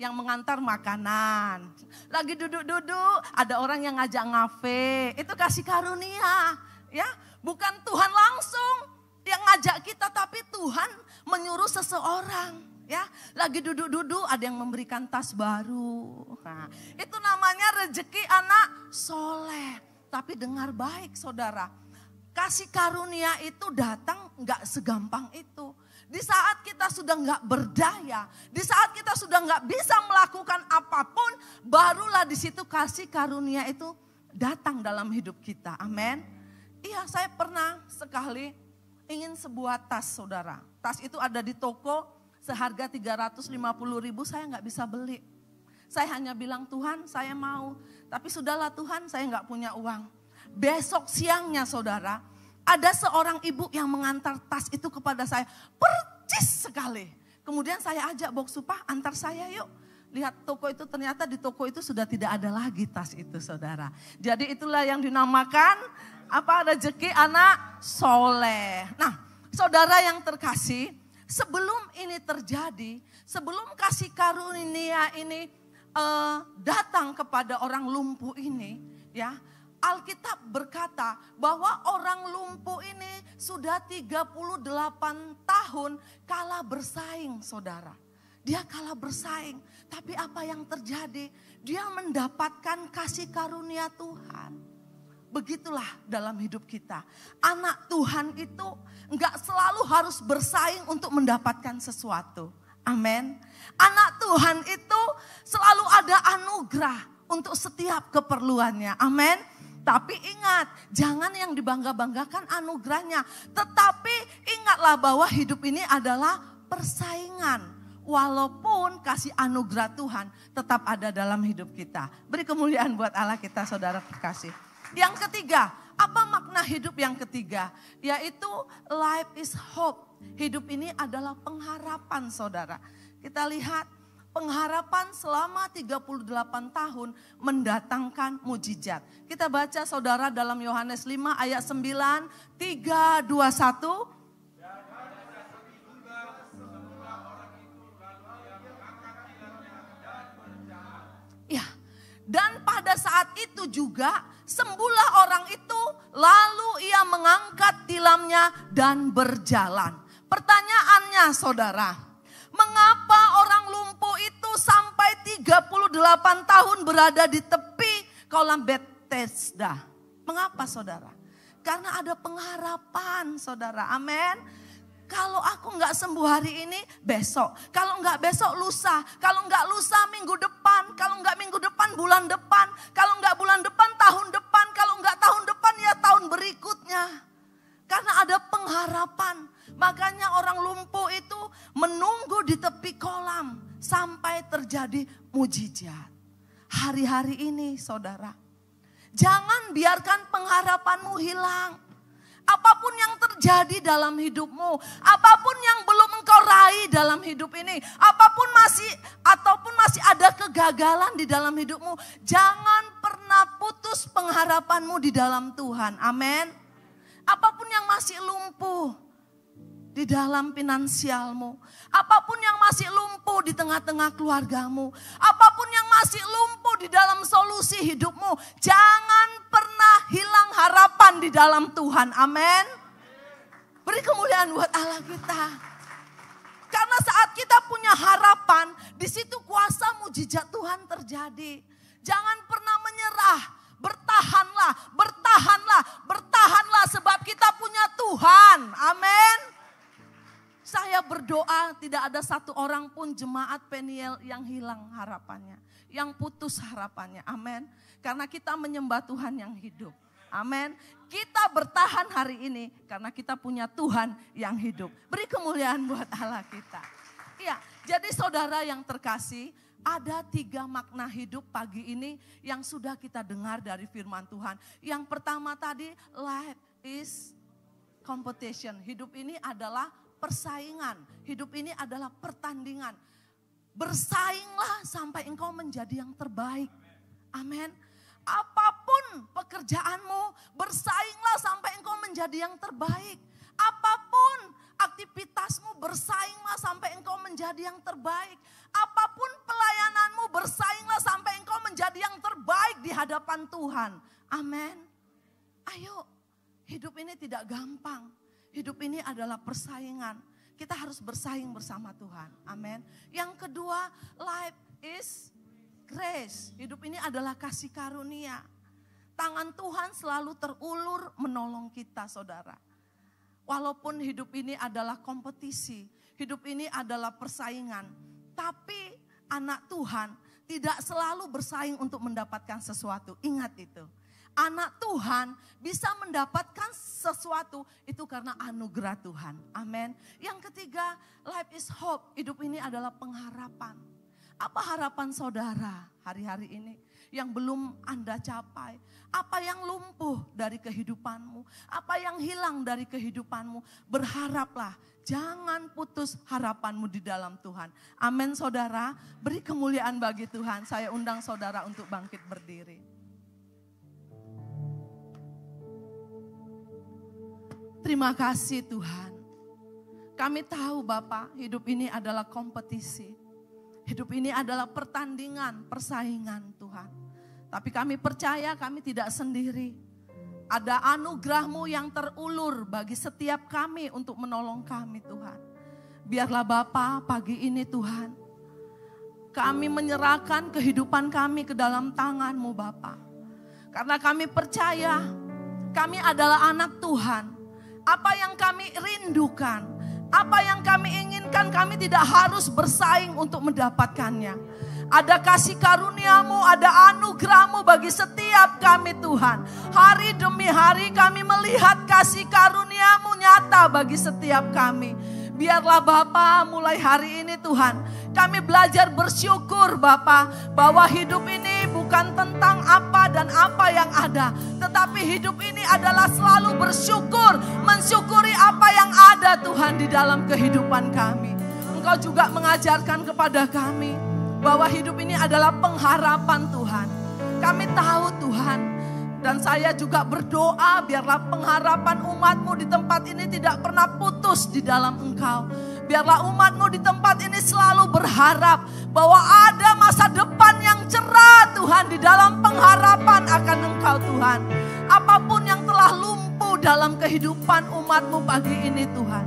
yang mengantar makanan. Lagi duduk-duduk ada orang yang ngajak ngafe. Itu kasih karunia, ya. Bukan Tuhan langsung yang ngajak kita, tapi Tuhan menyuruh seseorang. Ya, lagi duduk-duduk ada yang memberikan tas baru. Nah, itu namanya rezeki anak soleh. Tapi dengar baik saudara, kasih karunia itu datang gak segampang itu. Di saat kita sudah nggak berdaya, di saat kita sudah nggak bisa melakukan apapun, barulah di situ kasih karunia itu datang dalam hidup kita. Amin. Iya, saya pernah sekali ingin sebuah tas, saudara. Tas itu ada di toko seharga 350.000, saya nggak bisa beli. Saya hanya bilang, Tuhan saya mau, tapi sudahlah Tuhan, saya nggak punya uang. Besok siangnya saudara, ada seorang ibu yang mengantar tas itu kepada saya. Percis sekali. Kemudian saya ajak Boksupah, antar saya yuk. Lihat toko itu, ternyata di toko itu sudah tidak ada lagi tas itu saudara. Jadi itulah yang dinamakan rezeki anak soleh. Nah saudara yang terkasih, sebelum ini terjadi, sebelum kasih karunia ini datang kepada orang lumpuh ini, ya, Alkitab berkata bahwa orang lumpuh ini sudah 38 tahun kalah bersaing, saudara. Dia kalah bersaing, tapi apa yang terjadi? Dia mendapatkan kasih karunia Tuhan. Begitulah dalam hidup kita. Anak Tuhan itu enggak selalu harus bersaing untuk mendapatkan sesuatu. Amin. Anak Tuhan itu selalu ada anugerah untuk setiap keperluannya. Amin. Tapi ingat, jangan yang dibangga-banggakan anugerahnya. Tetapi ingatlah bahwa hidup ini adalah persaingan. Walaupun kasih anugerah Tuhan tetap ada dalam hidup kita. Beri kemuliaan buat Allah kita, saudara terkasih. Yang ketiga, apa makna hidup yang ketiga? Yaitu life is hope. Hidup ini adalah pengharapan, saudara. Kita lihat pengharapan selama 38 tahun mendatangkan mujizat. Kita baca saudara dalam Yohanes 5 ayat 9, 3, 2, 1. Ya, dan pada saat itu juga sembuhlah orang itu, lalu ia mengangkat tilamnya dan berjalan. Pertanyaannya saudara, mengapa orang lumpuh itu sampai 38 tahun berada di tepi kolam Bethesda? Mengapa saudara? Karena ada pengharapan saudara, amin. Kalau aku nggak sembuh hari ini, besok. Kalau nggak besok, lusa. Kalau nggak lusa, minggu depan. Kalau nggak minggu depan, bulan depan. Kalau nggak bulan depan, tahun depan. Kalau nggak tahun depan, ya tahun berikutnya. Karena ada pengharapan. Makanya orang lumpuh itu menunggu di tepi kolam sampai terjadi mujizat. Hari-hari ini saudara, jangan biarkan pengharapanmu hilang. Apapun yang terjadi dalam hidupmu, apapun yang belum engkau raih dalam hidup ini, apapun masih ada kegagalan di dalam hidupmu, jangan pernah putus pengharapanmu di dalam Tuhan. Amin. Apapun yang masih lumpuh di dalam finansialmu, apapun yang masih lumpuh di tengah-tengah keluargamu, apapun yang masih lumpuh di dalam solusi hidupmu, jangan pernah hilang harapan di dalam Tuhan. Amin. Beri kemuliaan buat Allah kita. Karena saat kita punya harapan, di situ kuasa mujizat Tuhan terjadi. Jangan pernah menyerah, bertahanlah, bertahanlah, bertahanlah sebab kita punya Tuhan. Amin. Saya berdoa tidak ada satu orang pun jemaat Peniel yang hilang harapannya, yang putus harapannya. Amin. Karena kita menyembah Tuhan yang hidup. Amin. Kita bertahan hari ini karena kita punya Tuhan yang hidup. Beri kemuliaan buat Allah kita. Iya, jadi saudara yang terkasih, ada 3 makna hidup pagi ini yang sudah kita dengar dari firman Tuhan. Yang pertama tadi, life is competition. Hidup ini adalah persaingan. Hidup ini adalah pertandingan. Bersainglah sampai engkau menjadi yang terbaik. Amin. Apapun pekerjaanmu, bersainglah sampai engkau menjadi yang terbaik. Apapun aktivitasmu, bersainglah sampai engkau menjadi yang terbaik. Apapun pelayananmu, bersainglah sampai engkau menjadi yang terbaik di hadapan Tuhan. Amin. Ayo, hidup ini tidak gampang. Hidup ini adalah persaingan. Kita harus bersaing bersama Tuhan. Amin. Yang kedua, life is grace. Hidup ini adalah kasih karunia. Tangan Tuhan selalu terulur menolong kita, saudara. Walaupun hidup ini adalah kompetisi, hidup ini adalah persaingan. Tapi anak Tuhan tidak selalu bersaing untuk mendapatkan sesuatu. Ingat itu. Anak Tuhan bisa mendapatkan sesuatu itu karena anugerah Tuhan. Amin. Yang ketiga, life is hope. Hidup ini adalah pengharapan. Apa harapan saudara hari-hari ini yang belum Anda capai? Apa yang lumpuh dari kehidupanmu? Apa yang hilang dari kehidupanmu? Berharaplah, jangan putus harapanmu di dalam Tuhan. Amin saudara, beri kemuliaan bagi Tuhan. Saya undang saudara untuk bangkit berdiri. Terima kasih Tuhan. Kami tahu Bapak, hidup ini adalah kompetisi. Hidup ini adalah pertandingan, persaingan Tuhan. Tapi kami percaya kami tidak sendiri. Ada anugerah-Mu yang terulur bagi setiap kami untuk menolong kami Tuhan. Biarlah Bapa pagi ini Tuhan, kami menyerahkan kehidupan kami ke dalam tangan-Mu Bapa. Karena kami percaya kami adalah anak Tuhan. Apa yang kami rindukan, apa yang kami inginkan, kami tidak harus bersaing untuk mendapatkannya. Ada kasih karunia-Mu, ada anugerah-Mu bagi setiap kami Tuhan. Hari demi hari kami melihat kasih karunia-Mu nyata bagi setiap kami. Biarlah Bapa mulai hari ini Tuhan, kami belajar bersyukur Bapa, bahwa hidup ini bukan tentang apa dan apa yang ada. Tetapi hidup ini adalah selalu bersyukur, mensyukuri apa yang ada Tuhan di dalam kehidupan kami. Engkau juga mengajarkan kepada kami bahwa hidup ini adalah pengharapan Tuhan. Kami tahu Tuhan, dan saya juga berdoa biarlah pengharapan umat-Mu di tempat ini tidak pernah putus di dalam Engkau. Biarlah umat-Mu di tempat ini selalu berharap bahwa ada masa depan yang cerah Tuhan di dalam pengharapan akan Engkau Tuhan. Apapun yang telah lumpuh dalam kehidupan umat-Mu pagi ini Tuhan.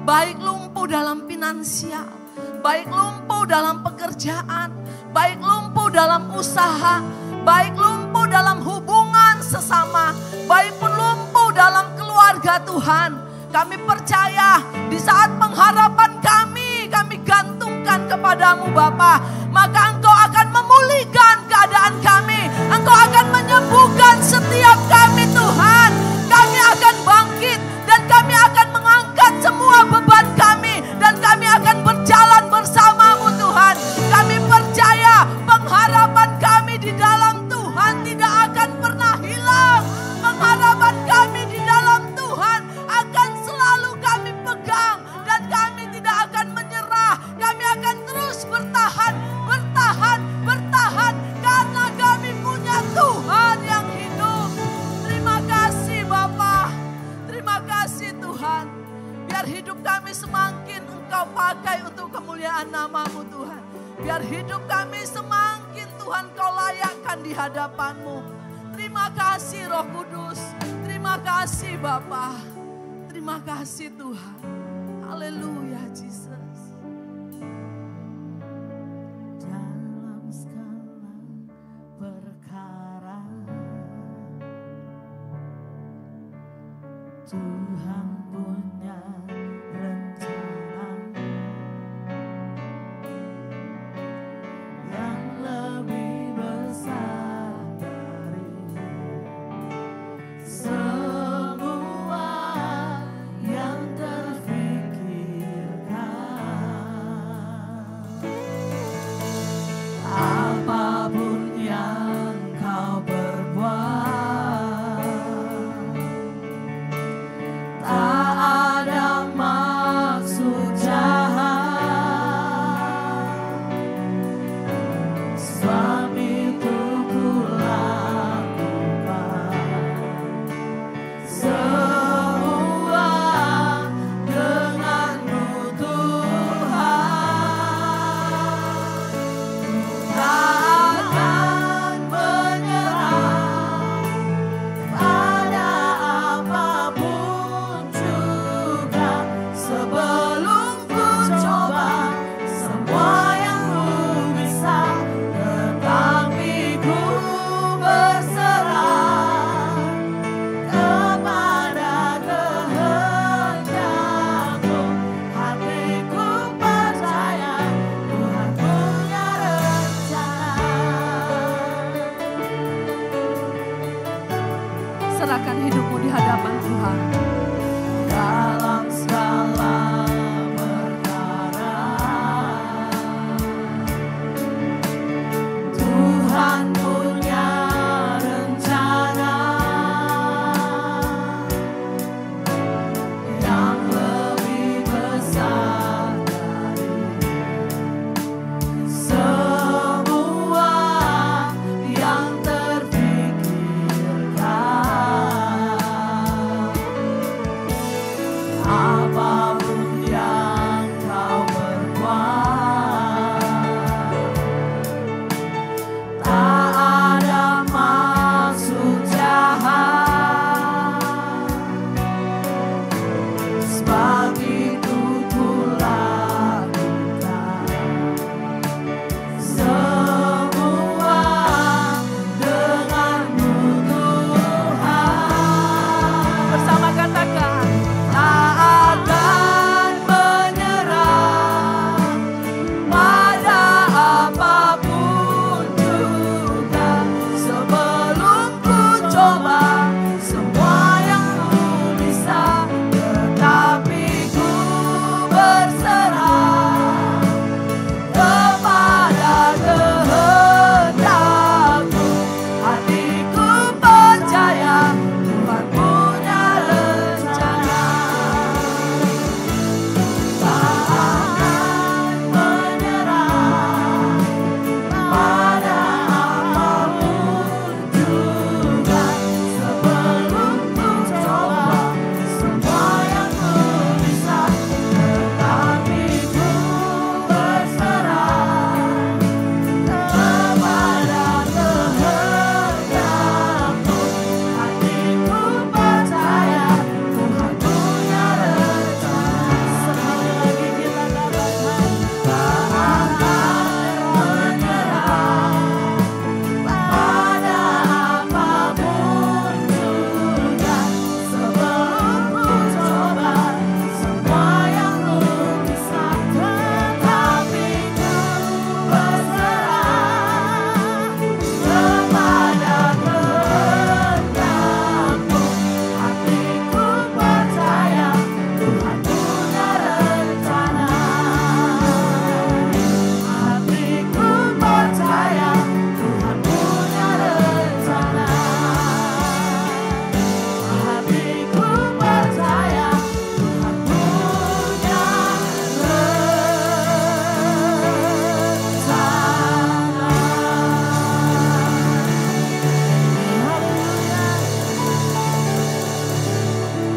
Baik lumpuh dalam finansial, baik lumpuh dalam pekerjaan, baik lumpuh dalam usaha, baik lumpuh dalam hubungan sesama, baik pun lumpuh dalam keluarga Tuhan. Kami percaya di saat pengharapan kami gantungkan kepadamu Bapa, maka Engkau akan memulihkan keadaan kami. Engkau akan menyembuhkan setiap kami Tuhan. Kami akan bangkit dan kami akan mengangkat semua beban kami. Dan kami akan berjalan bersama-Mu Tuhan. Kami percaya pengharapan kami di dalam Tuhan tidak akan pernah hilang. Pengharapan kami di dalam Tuhan akan selalu kami pegang. Dan kami tidak akan menyerah. Kami akan terus bertahan, bertahan, bertahan. Karena kami punya Tuhan yang hidup. Terima kasih Bapa. Terima kasih Tuhan. Biar hidup kami semakin Engkau pakai untuk kemuliaan nama-Mu Tuhan. Biar hidup kami semakin Tuhan Kau layakkan di hadapan-Mu. Terima kasih Roh Kudus. Terima kasih Bapa. Terima kasih Tuhan. Haleluya Jesus. Dalam segala perkara Tuhan punya rencana yang lebih besar dari semua yang terfikirkan. Apapun yang Kau perbuat, tak ada hidupmu di hadapan Tuhan. Dalam segala perkara Tuhan punya rencana yang lebih besar dari semua yang terpikirkan. Apapun yang kau perbuat, tak ada maksud jahat, sebab itu kulakukan semua denganmu Tuhan. Bersama katakan, Tak akan menyerah pada apapun juga, sebelum ku coba semua yang ku bisa, tetapi ku berserah kepada kehendakmu. Hatiku percaya Tuhan punya rencana. Tak akan menyerah pada apapun juga, sebelum ku coba semua yang ku bisa, tetapi ku berserah kepada kehendakmu. Hatiku percaya Tuhan punya rencana. Sekali lagi kita katakan, tak akan menyerah pada apapun juga, sebelum ku coba semua yang ku bisa, tetapi ku berserah kepada kehendakmu. Hatiku percaya Tuhan punya rencana. Hatiku percaya Tuhan punya rencana. Hatiku percaya Tuhan punya rencana.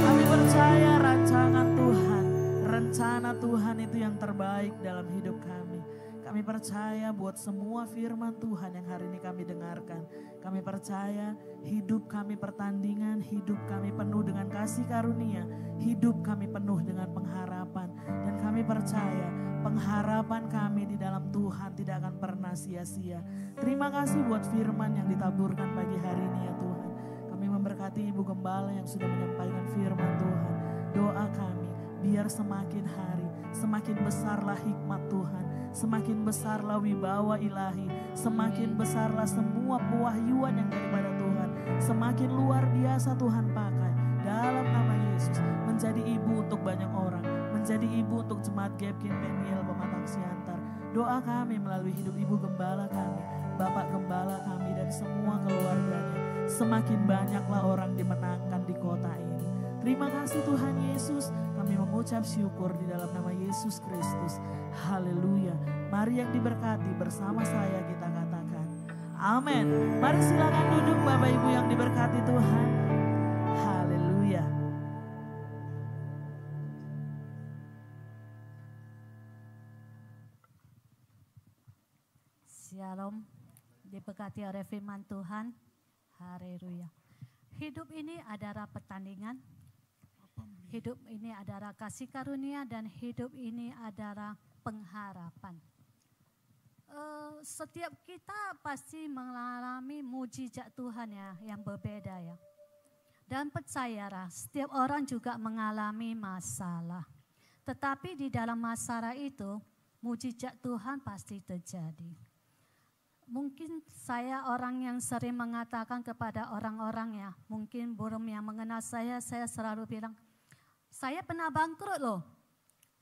Kami percaya rancangan Tuhan, rencana Tuhan itu yang terbaik dalam hidup kami. Kami percaya buat semua firman Tuhan yang hari ini kami dengarkan. Kami percaya hidup kami pertandingan, hidup kami penuh dengan kasih karunia, hidup kami penuh dengan pengharapan. Dan kami percaya pengharapan kami di dalam Tuhan tidak akan pernah sia-sia. Terima kasih buat firman yang ditaburkan pagi hari ini ya Tuhan. Kami memberkati Ibu Gembala yang sudah menyampaikan firman Tuhan. Doa kami biar semakin hari, semakin besarlah hikmat Tuhan, semakin besarlah wibawa ilahi, semakin besarlah semua pewahyuan yang daripada Tuhan, semakin luar biasa Tuhan pakai dalam nama Yesus, menjadi ibu untuk banyak orang, menjadi ibu untuk jemaat Gapkin Peniel Pematang Siantar. Doa kami melalui hidup Ibu Gembala kami, Bapak Gembala kami dan semua keluarganya, semakin banyaklah orang dimenangkan di kota ini. Terima kasih Tuhan Yesus, kami mengucap syukur di dalam nama Yesus Kristus. Haleluya. Mari yang diberkati bersama saya kita katakan amin. Mari silakan duduk Bapak Ibu yang diberkati Tuhan. Haleluya. Shalom, diberkati oleh firman Tuhan. Haleluya. Hidup ini adalah pertandingan. Hidup ini adalah kasih karunia dan hidup ini adalah pengharapan. Setiap kita pasti mengalami mujizat Tuhan ya yang berbeda ya. Dan percayalah setiap orang juga mengalami masalah. Tetapi di dalam masalah itu mujizat Tuhan pasti terjadi. mungkin saya orang yang sering mengatakan kepada orang-orang ya, mungkin belum yang mengenal saya selalu bilang, saya pernah bangkrut loh,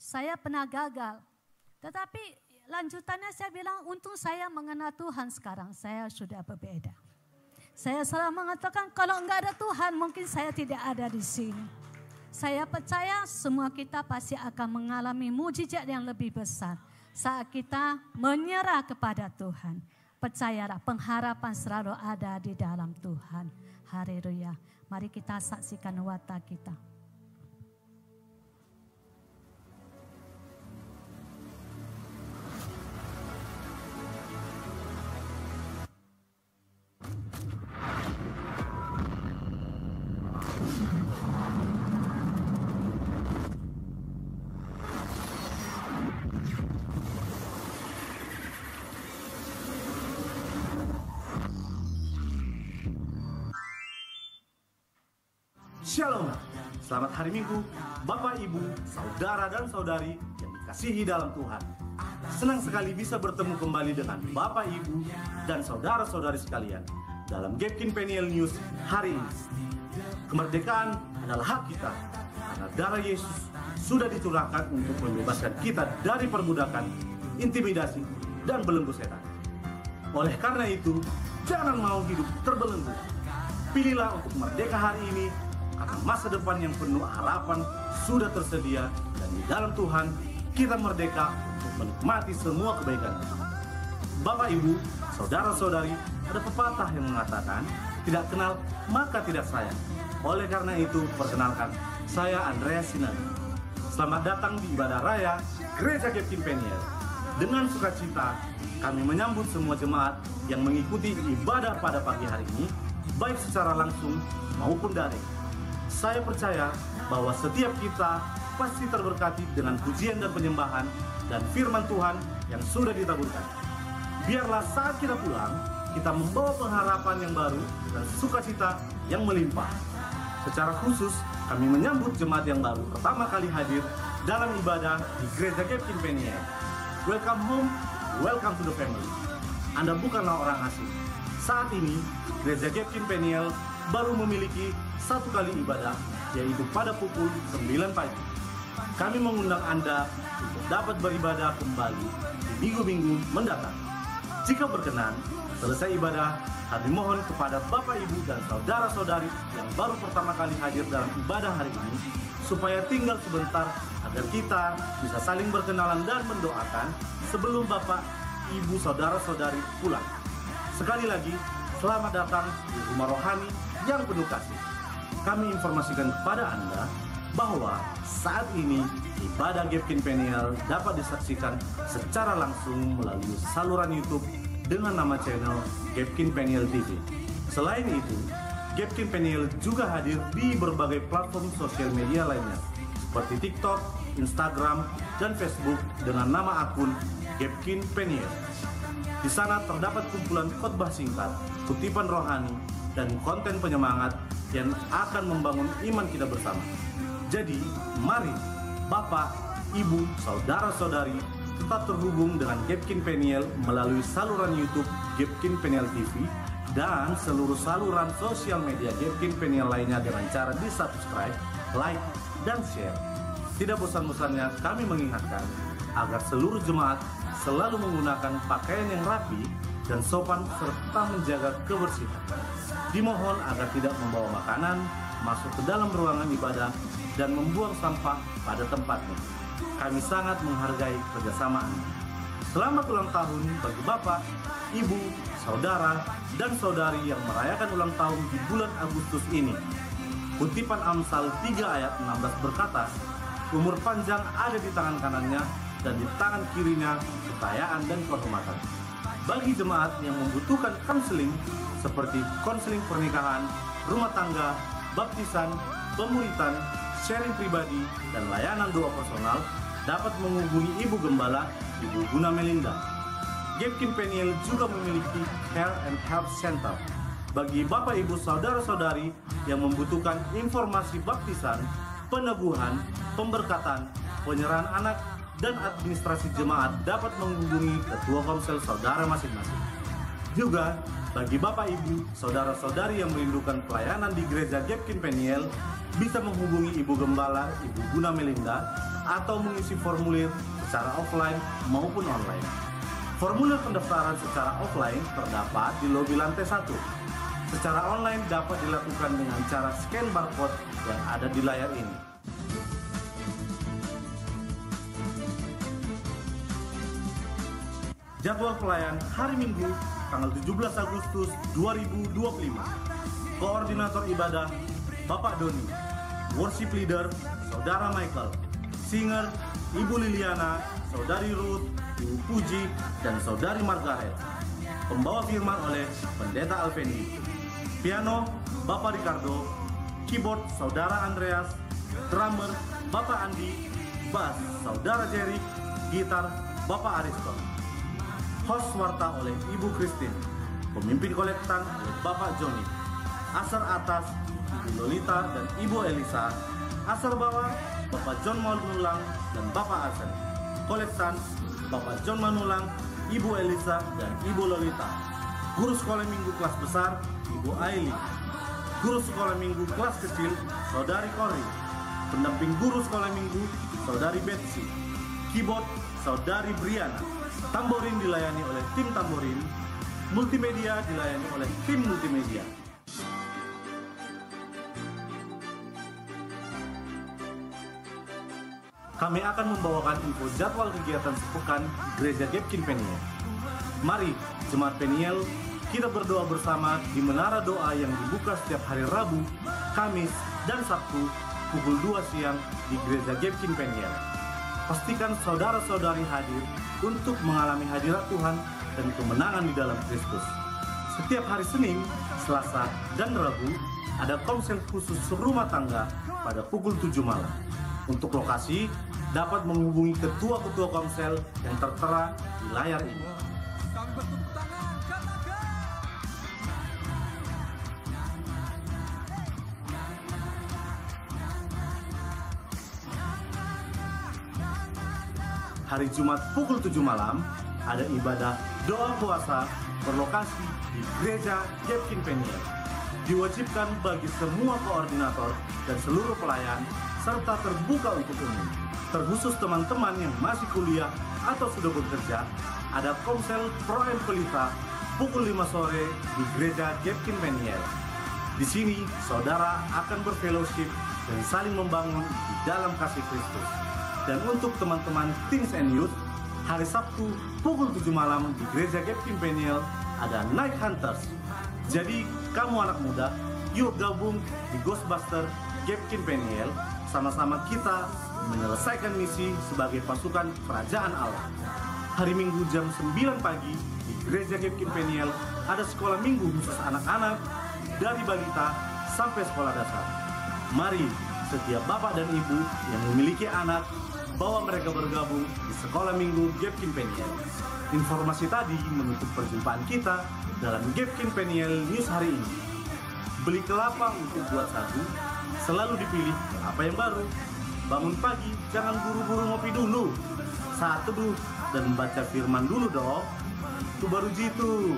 saya pernah gagal. Tetapi lanjutannya saya bilang, untung saya mengenal Tuhan sekarang, saya sudah berbeda. Saya selalu mengatakan kalau enggak ada Tuhan mungkin saya tidak ada di sini. Saya percaya semua kita pasti akan mengalami mujizat yang lebih besar saat kita menyerah kepada Tuhan. Percayalah, pengharapan selalu ada di dalam Tuhan. Haleluya. Mari kita saksikan watak kita. Shalom, selamat hari Minggu, Bapak, Ibu, Saudara dan Saudari yang dikasihi dalam Tuhan. Senang sekali bisa bertemu kembali dengan Bapak, Ibu, dan Saudara-saudari sekalian dalam Gapkin Peniel News hari ini. Kemerdekaan adalah hak kita, karena darah Yesus sudah dicurahkan untuk membebaskan kita dari perbudakan, intimidasi, dan belenggu setan. Oleh karena itu, jangan mau hidup terbelenggu. Pilihlah untuk merdeka hari ini, karena masa depan yang penuh harapan sudah tersedia, dan di dalam Tuhan kita merdeka untuk menikmati semua kebaikan. Bapak, Ibu, Saudara-saudari, ada pepatah yang mengatakan tidak kenal maka tidak sayang. Oleh karena itu, perkenalkan, saya Andreas Sinani. Selamat datang di ibadah raya Gereja Gapkin Peniel. Dengan sukacita kami menyambut semua jemaat yang mengikuti ibadah pada pagi hari ini, baik secara langsung maupun daring. Saya percaya bahwa setiap kita pasti terberkati dengan pujian dan penyembahan dan firman Tuhan yang sudah ditaburkan. Biarlah saat kita pulang, kita membawa pengharapan yang baru dan sukacita yang melimpah. Secara khusus, kami menyambut jemaat yang baru pertama kali hadir dalam ibadah di Gereja Gapkin Peniel. Welcome home, welcome to the family. Anda bukanlah orang asing. Saat ini, Gereja Gapkin Peniel baru memiliki satu kali ibadah, yaitu pada pukul 9 pagi. Kami mengundang Anda untuk dapat beribadah kembali di minggu-minggu mendatang. Jika berkenan, selesai ibadah, kami mohon kepada Bapak, Ibu, dan Saudara-saudari yang baru pertama kali hadir dalam ibadah hari ini, supaya tinggal sebentar agar kita bisa saling berkenalan dan mendoakan sebelum Bapak, Ibu, Saudara-saudari pulang. Sekali lagi, selamat datang di rumah rohani yang penuh kasih. Kami informasikan kepada Anda bahwa saat ini ibadah Gapkin Peniel dapat disaksikan secara langsung melalui saluran YouTube dengan nama channel Gapkin Peniel TV. Selain itu, Gapkin Peniel juga hadir di berbagai platform sosial media lainnya seperti TikTok, Instagram, dan Facebook dengan nama akun Gapkin Peniel. Di sana terdapat kumpulan khotbah singkat, kutipan rohani, dan konten penyemangat yang akan membangun iman kita bersama. Jadi, mari Bapak, Ibu, Saudara-saudari tetap terhubung dengan Gapkin Peniel melalui saluran YouTube Gapkin Peniel TV dan seluruh saluran sosial media Gapkin Peniel lainnya dengan cara di-subscribe, like, dan share. Tidak bosan-bosannya kami mengingatkan agar seluruh jemaat selalu menggunakan pakaian yang rapi dan sopan serta menjaga kebersihan. Dimohon agar tidak membawa makanan masuk ke dalam ruangan ibadah dan membuang sampah pada tempatnya. Kami sangat menghargai kerjasama Anda. Selamat ulang tahun bagi Bapak, Ibu, Saudara, dan Saudari yang merayakan ulang tahun di bulan Agustus ini. Kutipan Amsal 3 ayat 16 berkata, umur panjang ada di tangan kanannya dan di tangan kirinya kekayaan dan kehormatan. Bagi jemaat yang membutuhkan konseling seperti konseling pernikahan, rumah tangga, baptisan, pemuritan, sharing pribadi, dan layanan doa personal, dapat menghubungi Ibu Gembala, Ibu Guna Melinda. Gapkin Peniel juga memiliki Care and Health Center bagi Bapak, Ibu, Saudara-saudari yang membutuhkan informasi baptisan, peneguhan, pemberkatan, penyerahan anak, dan administrasi jemaat dapat menghubungi ketua komsel saudara masing-masing. Juga bagi Bapak Ibu, saudara-saudari yang merindukan pelayanan di Gereja Gapkin Peniel, bisa menghubungi Ibu Gembala, Ibu Guna Melinda, atau mengisi formulir secara offline maupun online. Formulir pendaftaran secara offline terdapat di lobi lantai 1. Secara online dapat dilakukan dengan cara scan barcode yang ada di layar ini. Jadwal pelayan hari Minggu, tanggal 17 Agustus 2025. Koordinator ibadah, Bapak Doni. Worship leader, Saudara Michael. Singer, Ibu Liliana, Saudari Ruth, Ibu Puji, dan Saudari Margaret. Pembawa firman oleh Pendeta Alvendi. Piano, Bapak Ricardo. Keyboard, Saudara Andreas. Drummer, Bapak Andi. Bass, Saudara Jerry. Gitar, Bapak Ariston. Host warta oleh Ibu Christine. Pemimpin kolektan oleh Bapak Joni. Asar atas, Ibu Lolita dan Ibu Elisa. Asar bawah, Bapak John Manulang dan Bapak Asen. Kolektan, Bapak John Manulang, Ibu Elisa dan Ibu Lolita. Guru sekolah minggu kelas besar, Ibu Aili. Guru sekolah minggu kelas kecil, Saudari Kori. Pendamping guru sekolah minggu, Saudari Betsy. Keyboard, Saudari Briana. Tamborin dilayani oleh tim tamborin. Multimedia dilayani oleh tim multimedia. Kami akan membawakan info jadwal kegiatan sepekan Gereja Gapkin Peniel. Mari, Jemaat Peniel, kita berdoa bersama di menara doa yang dibuka setiap hari Rabu, Kamis, dan Sabtu pukul 2 siang di Gereja Gapkin Peniel. Pastikan saudara-saudari hadir untuk mengalami hadirat Tuhan dan kemenangan di dalam Kristus. Setiap hari Senin, Selasa, dan Rabu ada komsel khusus rumah tangga pada pukul 7 malam. Untuk lokasi, dapat menghubungi ketua-ketua komsel yang tertera di layar ini. Hari Jumat pukul 7 malam ada ibadah doa puasa berlokasi di Gereja Gapkin Peniel. Diwajibkan bagi semua koordinator dan seluruh pelayan serta terbuka untuk umum. Terkhusus teman-teman yang masih kuliah atau sudah bekerja, ada komsel Pro and Pelita pukul 5 sore di Gereja Gapkin Peniel. Di sini saudara akan berfellowship dan saling membangun di dalam kasih Kristus. Dan untuk teman-teman Teens and Youth, hari Sabtu pukul 7 malam di Gereja Gapkin Peniel ada Night Hunters. Jadi kamu anak muda, yuk gabung di Ghostbuster Gapkin Peniel. Sama-sama kita menyelesaikan misi sebagai pasukan kerajaan Allah. Hari Minggu jam 9 pagi di Gereja Gapkin Peniel ada sekolah minggu khusus anak-anak dari balita sampai sekolah dasar. Mari setiap bapak dan ibu yang memiliki anak, bawa mereka bergabung di sekolah minggu Gapkin Peniel. Informasi tadi menutup perjumpaan kita dalam Gapkin Peniel News hari ini. Beli kelapa untuk buat sagu, selalu dipilih kelapa yang baru. Bangun pagi, jangan buru-buru ngopi dulu. Saat teduh dan baca firman dulu dong. Itu baru jitu.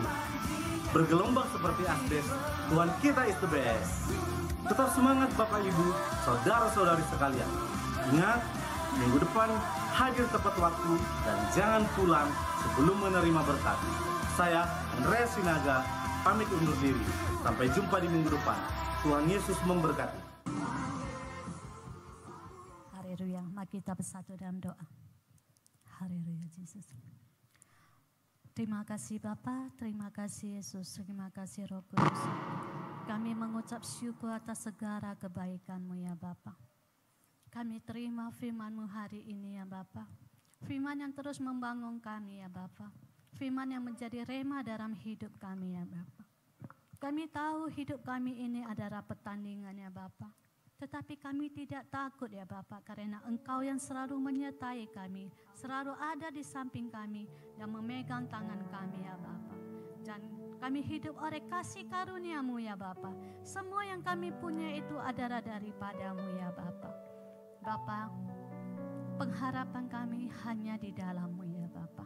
Bergelombang seperti asbes, Tuhan kita is the best. Tetap semangat Bapak Ibu, saudara-saudari sekalian. Ingat, minggu depan hadir tepat waktu dan jangan pulang sebelum menerima berkat. Saya, Andreas Sinaga, pamit undur diri. Sampai jumpa di minggu depan. Tuhan Yesus memberkati. Haleluya. Mari kita bersatu dalam doa. Haleluya Yesus. Terima kasih Bapa, terima kasih Yesus, terima kasih Roh Kudus. Kami mengucap syukur atas segala kebaikan-Mu ya Bapa. Kami terima firman-Mu hari ini ya Bapa. Firman yang terus membangun kami ya Bapa. Firman yang menjadi rema dalam hidup kami ya Bapa. Kami tahu hidup kami ini adalah pertandingan ya Bapa. Tetapi kami tidak takut ya Bapa, karena Engkau yang selalu menyertai kami, selalu ada di samping kami dan memegang tangan kami ya Bapa. Dan kami hidup oleh kasih karunia-Mu ya Bapa. Semua yang kami punya itu adalah daripada-Mu ya Bapa. Bapa, pengharapan kami hanya di dalam-Mu ya Bapa.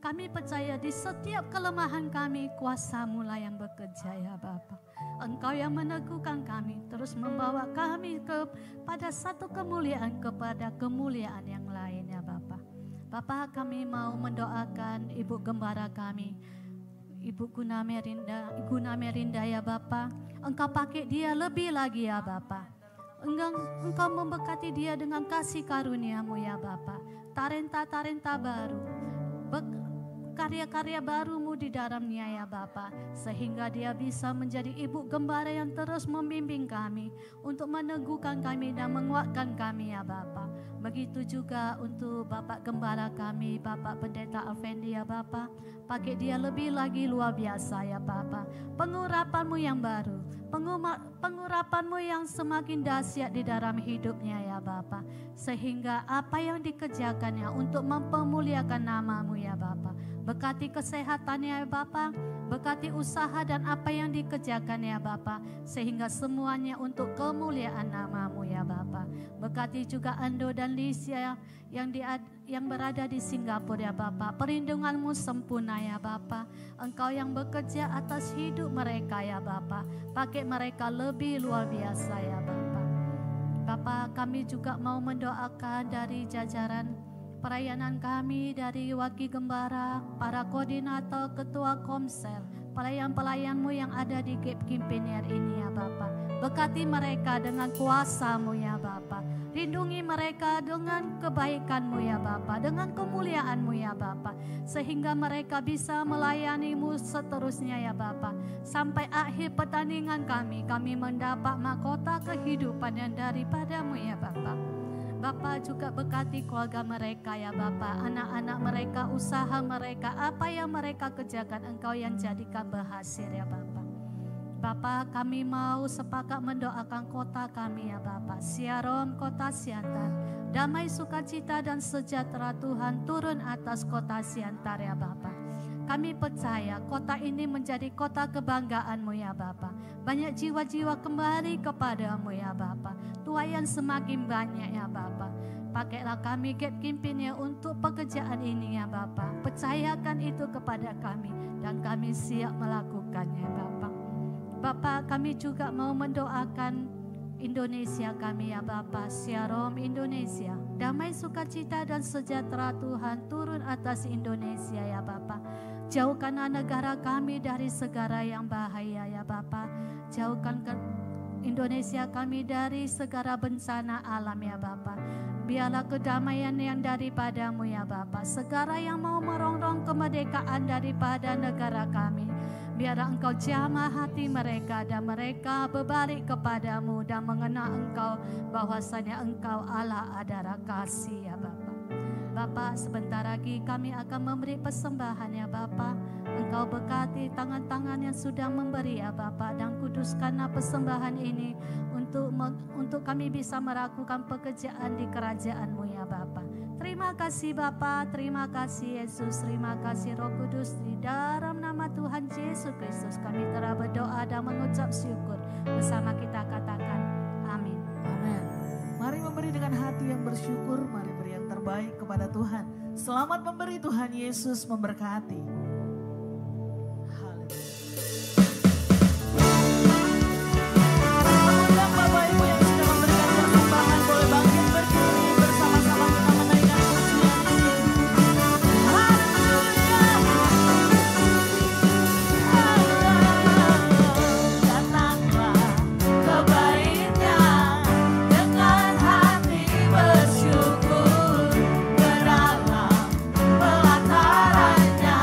Kami percaya di setiap kelemahan kami, kuasa-Mu lah yang bekerja ya Bapa. Engkau yang meneguhkan kami, terus membawa kami kepada satu kemuliaan, kepada kemuliaan yang lain ya Bapa. Bapa, kami mau mendoakan Ibu Gembala kami, Ibu Guna Merinda ya Bapa. Engkau pakai dia lebih lagi ya Bapa. Engkau memberkati dia dengan kasih karunia-Mu ya Bapa. Talenta-talenta baru, karya-karya baru-Mu di dalamnya ya Bapa, sehingga dia bisa menjadi ibu gembala yang terus membimbing kami, untuk meneguhkan kami dan menguatkan kami ya Bapa. Begitu juga untuk Bapak Gembala kami, Bapak Pendeta Alfendi ya Bapa. Pakai dia lebih lagi luar biasa ya Bapa. Pengurapan-Mu yang baru, pengurapan-Mu yang semakin dahsyat di dalam hidupnya ya Bapa, sehingga apa yang dikerjakannya untuk mempermuliakan nama-Mu ya Bapa. Berkati kesehatannya ya Bapa, berkati usaha dan apa yang dikerjakan ya Bapa, sehingga semuanya untuk kemuliaan nama-Mu ya Bapa. Berkati juga Ando dan Lisya yang berada di Singapura ya Bapa. Perlindungan-Mu sempurna ya Bapa. Engkau yang bekerja atas hidup mereka ya Bapa. Pakai mereka lebih luar biasa ya Bapa. Bapa, kami juga mau mendoakan dari jajaran pelayanan kami, dari wakil gembala, para koordinator, ketua komsel, pelayan-pelayan-Mu yang ada di GEP Kimpinier ini ya Bapa. Berkati mereka dengan kuasa-Mu ya Bapa. Lindungi mereka dengan kebaikan-Mu ya Bapa, dengan kemuliaan-Mu ya Bapa, sehingga mereka bisa melayani-Mu seterusnya ya Bapa. Sampai akhir pertandingan kami mendapat mahkota kehidupan yang daripada-Mu ya Bapa. Bapa juga berkati keluarga mereka ya Bapa, anak-anak mereka, usaha mereka, apa yang mereka kerjakan Engkau yang jadikan berhasil ya Bapa. Bapa, kami mau sepakat mendoakan kota kami ya Bapa, Siarom, kota Siantar. Damai, sukacita dan sejahtera Tuhan turun atas kota Siantar ya Bapa. Kami percaya kota ini menjadi kota kebanggaan-Mu ya Bapa. Banyak jiwa-jiwa kembali kepada-Mu ya Bapa. Tuaian semakin banyak ya Bapa. Pakailah kami GEP Kimpinier untuk pekerjaan ini ya Bapa. Percayakan itu kepada kami dan kami siap melakukannya Bapa. Bapa, kami juga mau mendoakan Indonesia kami ya Bapa, Shalom Indonesia. Damai, sukacita dan sejahtera Tuhan turun atas Indonesia ya Bapa. Jauhkanlah negara kami dari segala yang bahaya ya Bapa. Jauhkan Indonesia kami dari segala bencana alam ya Bapa. Biarlah kedamaian yang daripada-Mu ya Bapa. Segala yang mau merongrong kemerdekaan daripada negara kami, biarlah Engkau jamah hati mereka dan mereka berbalik kepada-Mu dan mengenal Engkau, bahwasanya Engkau Allah adalah kasih ya Bapa. Bapa, sebentar lagi kami akan memberi persembahan ya Bapa. Engkau berkati tangan-tangan yang sudah memberi ya Bapa, dan kuduskanlah persembahan ini untuk kami bisa melakukan pekerjaan di kerajaan-Mu ya Bapa. Terima kasih Bapa, terima kasih Yesus, terima kasih Roh Kudus. Di dalam nama Tuhan Yesus Kristus kami telah berdoa dan mengucap syukur. Bersama kita katakan amin. Amin. Mari memberi dengan hati yang bersyukur, mari beri yang terbaik kepada Tuhan. Selamat memberi, Tuhan Yesus memberkati. Haleluya. Undang Bapak Ibu yang sudah memberikan persembahan boleh bangkit berdiri bersama-sama kita menaikkan pujian ini. Haleluya. Datanglah kebaiknya dengan hati bersyukur, berdalam pelatarannya.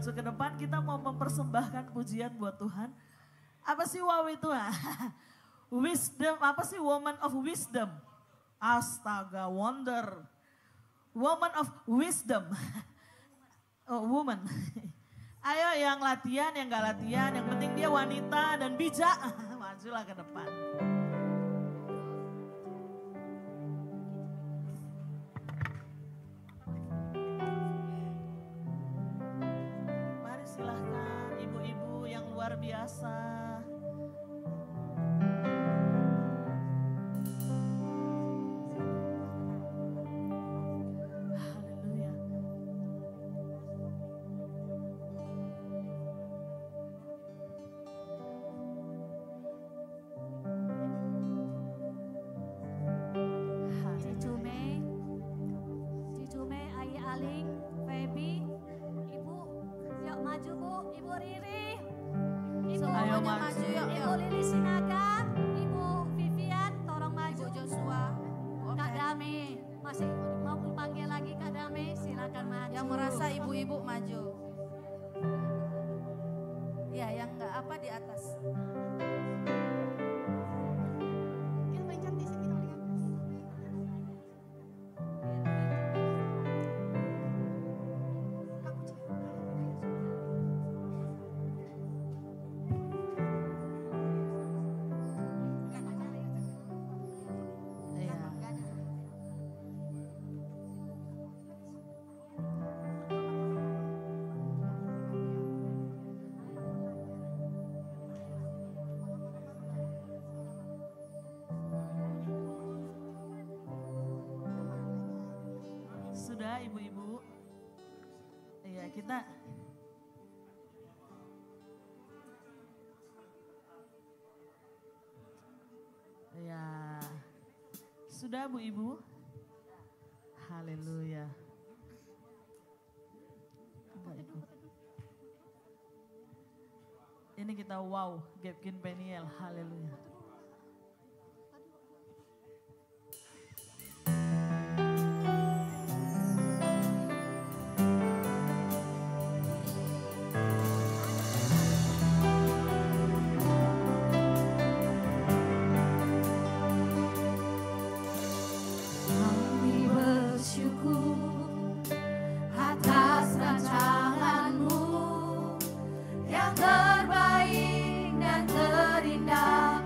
maju ke depan, kita mau mempersembahkan pujian buat Tuhan. Apa sih wow itu? Wisdom, apa sih woman of wisdom? Astaga, wonder. Woman of wisdom. Oh, woman. Ayo yang latihan, yang gak latihan, yang penting dia wanita dan bijak. Majulah ke depan. Mari silahkan ibu-ibu yang luar biasa. Haleluya. Cicu Mei, Ayi Aling, Feby, Ibu, yuk maju Bu, Ibu Riri, Ibu Ayo maju, maju. yuk, Ibu Lili Sinaga, Ibu Vivian, tolong maju. Ibu Joshua. Kak Dami, masih mau panggil lagi Kak Dami, silakan maju. Yang merasa ibu-ibu maju. Ya, yang enggak apa di atas. Iya. Sudah ibu-ibu. Iya, kita ya. Sudah Bu Ibu? Haleluya. Enggak ikut. Ini kita wow, Gapkin Peniel. Haleluya. Kami bersyukur atas rancangan-Mu yang terbaik dan terindah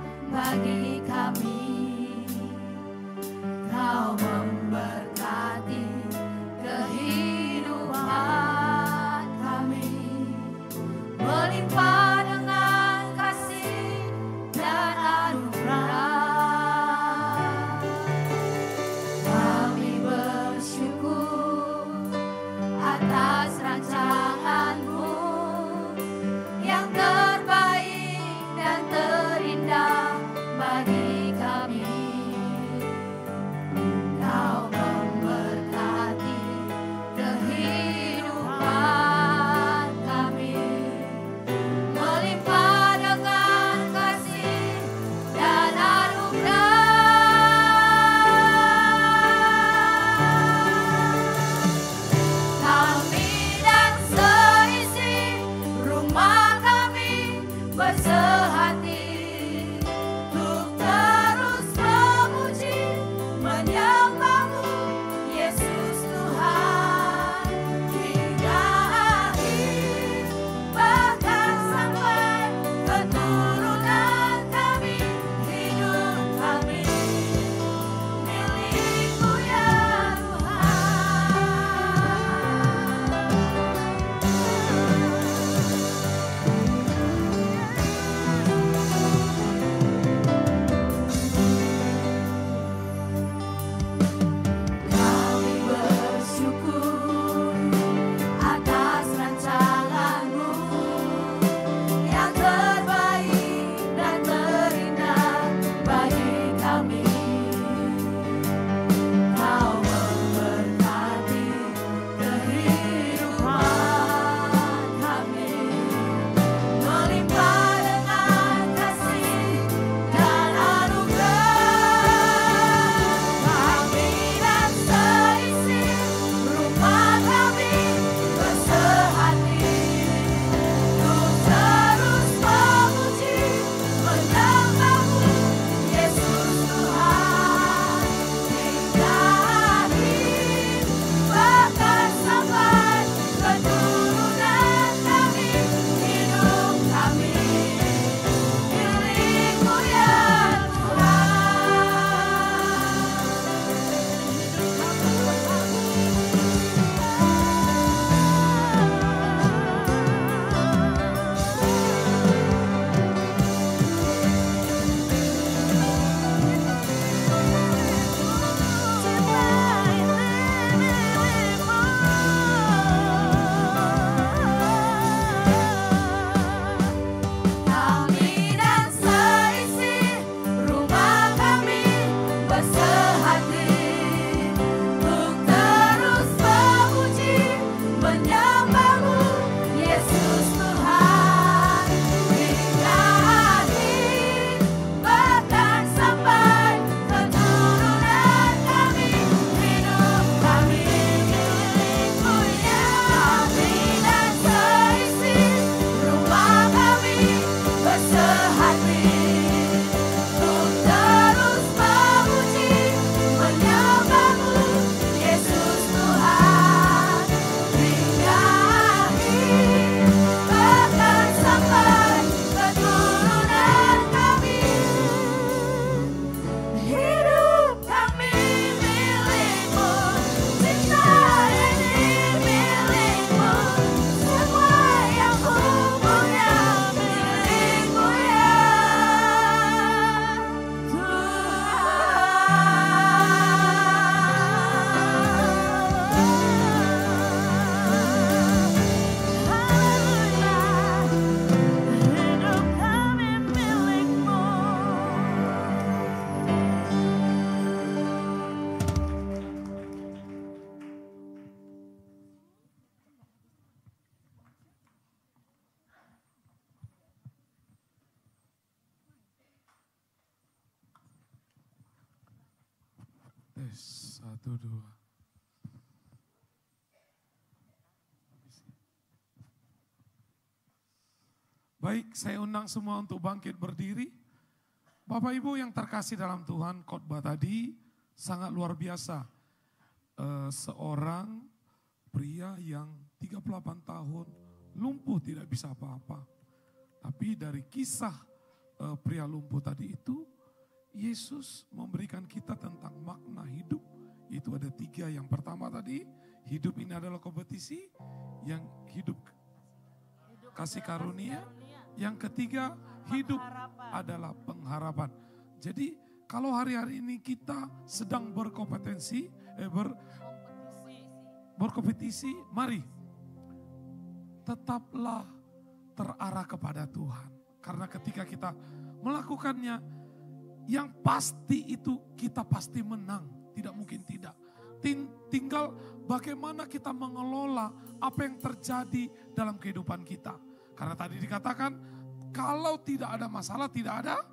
Tes, 1, 2. Baik, saya undang semua untuk bangkit berdiri. Bapak Ibu yang terkasih dalam Tuhan, khotbah tadi sangat luar biasa. Seorang pria yang 38 tahun lumpuh tidak bisa apa-apa. Tapi dari kisah pria lumpuh tadi itu, Yesus memberikan kita tentang makna hidup. Itu ada 3. Yang pertama tadi, hidup ini adalah kompetisi. Yang hidup kasih karunia. Yang ketiga, hidup adalah pengharapan. Jadi kalau hari-hari ini kita sedang berkompetisi, berkompetisi, mari tetaplah terarah kepada Tuhan. Karena ketika kita melakukannya, yang pasti itu kita pasti menang. Tidak mungkin tidak. Tinggal bagaimana kita mengelola apa yang terjadi dalam kehidupan kita. Karena tadi dikatakan, kalau tidak ada masalah, tidak ada.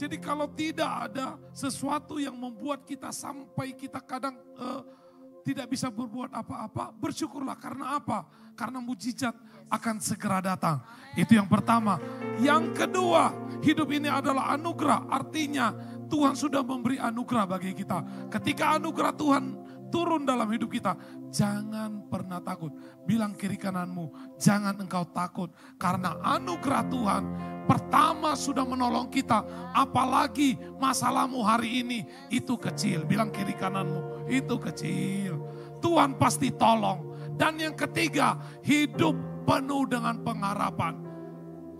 Jadi kalau tidak ada sesuatu yang membuat kita sampai kita kadang tidak bisa berbuat apa-apa, bersyukurlah. Karena apa? Karena mujizat akan segera datang. Itu yang pertama. Yang kedua, hidup ini adalah anugerah. Artinya Tuhan sudah memberi anugerah bagi kita. Ketika anugerah Tuhan turun dalam hidup kita, jangan pernah takut. Bilang kiri kananmu, jangan engkau takut. Karena anugerah Tuhan pertama sudah menolong kita. Apalagi masalahmu hari ini itu kecil. Bilang kiri kananmu, itu kecil. Tuhan pasti tolong. Dan yang ketiga, hidup penuh dengan pengharapan.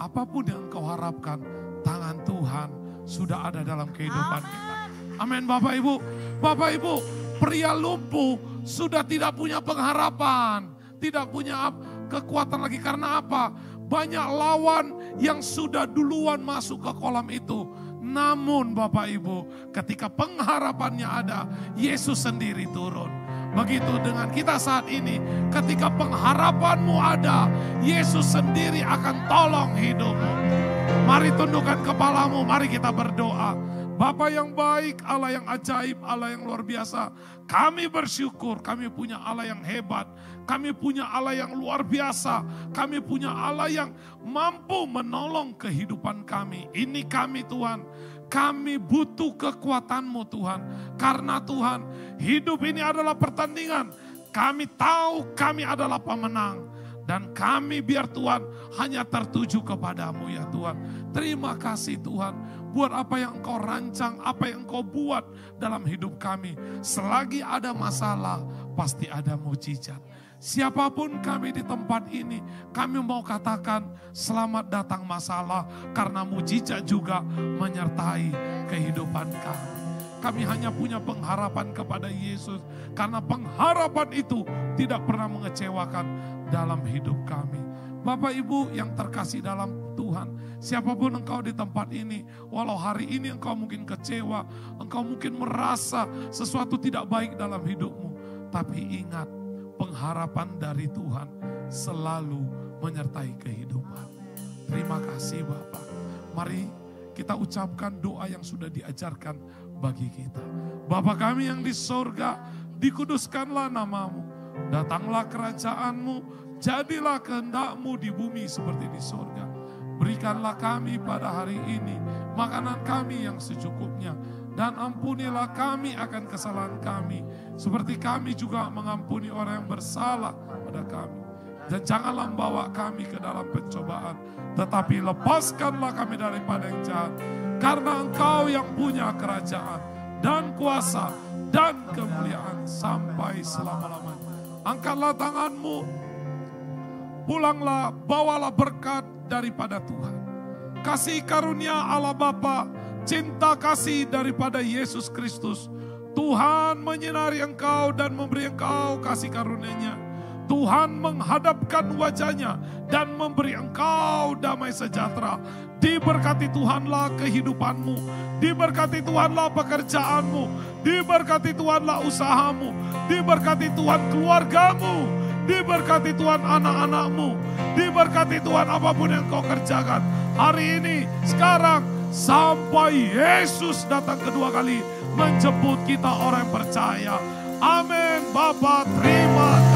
Apapun yang engkau harapkan, tangan Tuhan sudah ada dalam kehidupan kita. Amin Bapak Ibu. Bapak Ibu, pria lumpuh sudah tidak punya pengharapan. Tidak punya kekuatan lagi. Karena apa? Banyak lawan yang sudah duluan masuk ke kolam itu. Namun Bapak Ibu, ketika pengharapannya ada, Yesus sendiri turun. Begitu dengan kita saat ini, ketika pengharapanmu ada, Yesus sendiri akan tolong hidupmu. Mari tundukkan kepalamu, mari kita berdoa. Bapa yang baik, Allah yang ajaib, Allah yang luar biasa. Kami bersyukur, kami punya Allah yang hebat. Kami punya Allah yang luar biasa. Kami punya Allah yang mampu menolong kehidupan kami. Ini kami Tuhan. Kami butuh kekuatan-Mu Tuhan. Karena Tuhan, hidup ini adalah pertandingan. Kami tahu kami adalah pemenang. Dan kami biar Tuhan hanya tertuju kepadamu ya Tuhan. Terima kasih Tuhan. Buat apa yang Engkau rancang, apa yang Engkau buat dalam hidup kami. Selagi ada masalah, pasti ada mujizat. Siapapun kami di tempat ini, kami mau katakan selamat datang masalah. Karena mujizat juga menyertai kehidupan kami. Kami hanya punya pengharapan kepada Yesus. Karena pengharapan itu tidak pernah mengecewakan dalam hidup kami. Bapak Ibu yang terkasih dalam Tuhan, siapapun engkau di tempat ini, walau hari ini engkau mungkin kecewa, engkau mungkin merasa sesuatu tidak baik dalam hidupmu. Tapi ingat, pengharapan dari Tuhan selalu menyertai kehidupan. Terima kasih Bapak. Mari kita ucapkan doa yang sudah diajarkan bagi kita. Bapa kami yang di sorga, dikuduskanlah namamu. Datanglah kerajaanmu, jadilah kehendak-Mu di bumi seperti di sorga. Berikanlah kami pada hari ini makanan kami yang secukupnya. Dan ampunilah kami akan kesalahan kami. Seperti kami juga mengampuni orang yang bersalah pada kami. Dan janganlah membawa kami ke dalam pencobaan. Tetapi lepaskanlah kami daripada yang jahat. Karena Engkau yang punya kerajaan dan kuasa dan kemuliaan sampai selama-lamanya. Angkatlah tanganmu. Pulanglah, bawalah berkat daripada Tuhan. Kasih karunia Allah Bapa, cinta kasih daripada Yesus Kristus. Tuhan menyinari engkau dan memberi engkau kasih karunia-Nya. Tuhan menghadapkan wajahnya dan memberi engkau damai sejahtera. Diberkati Tuhanlah kehidupanmu. Diberkati Tuhanlah pekerjaanmu. Diberkati Tuhanlah usahamu. Diberkati Tuhan keluargamu. Diberkati Tuhan anak-anakmu. Diberkati Tuhan apapun yang kau kerjakan. Hari ini, sekarang, sampai Yesus datang kedua kali. menjemput kita orang yang percaya. Amin. Bapa, terima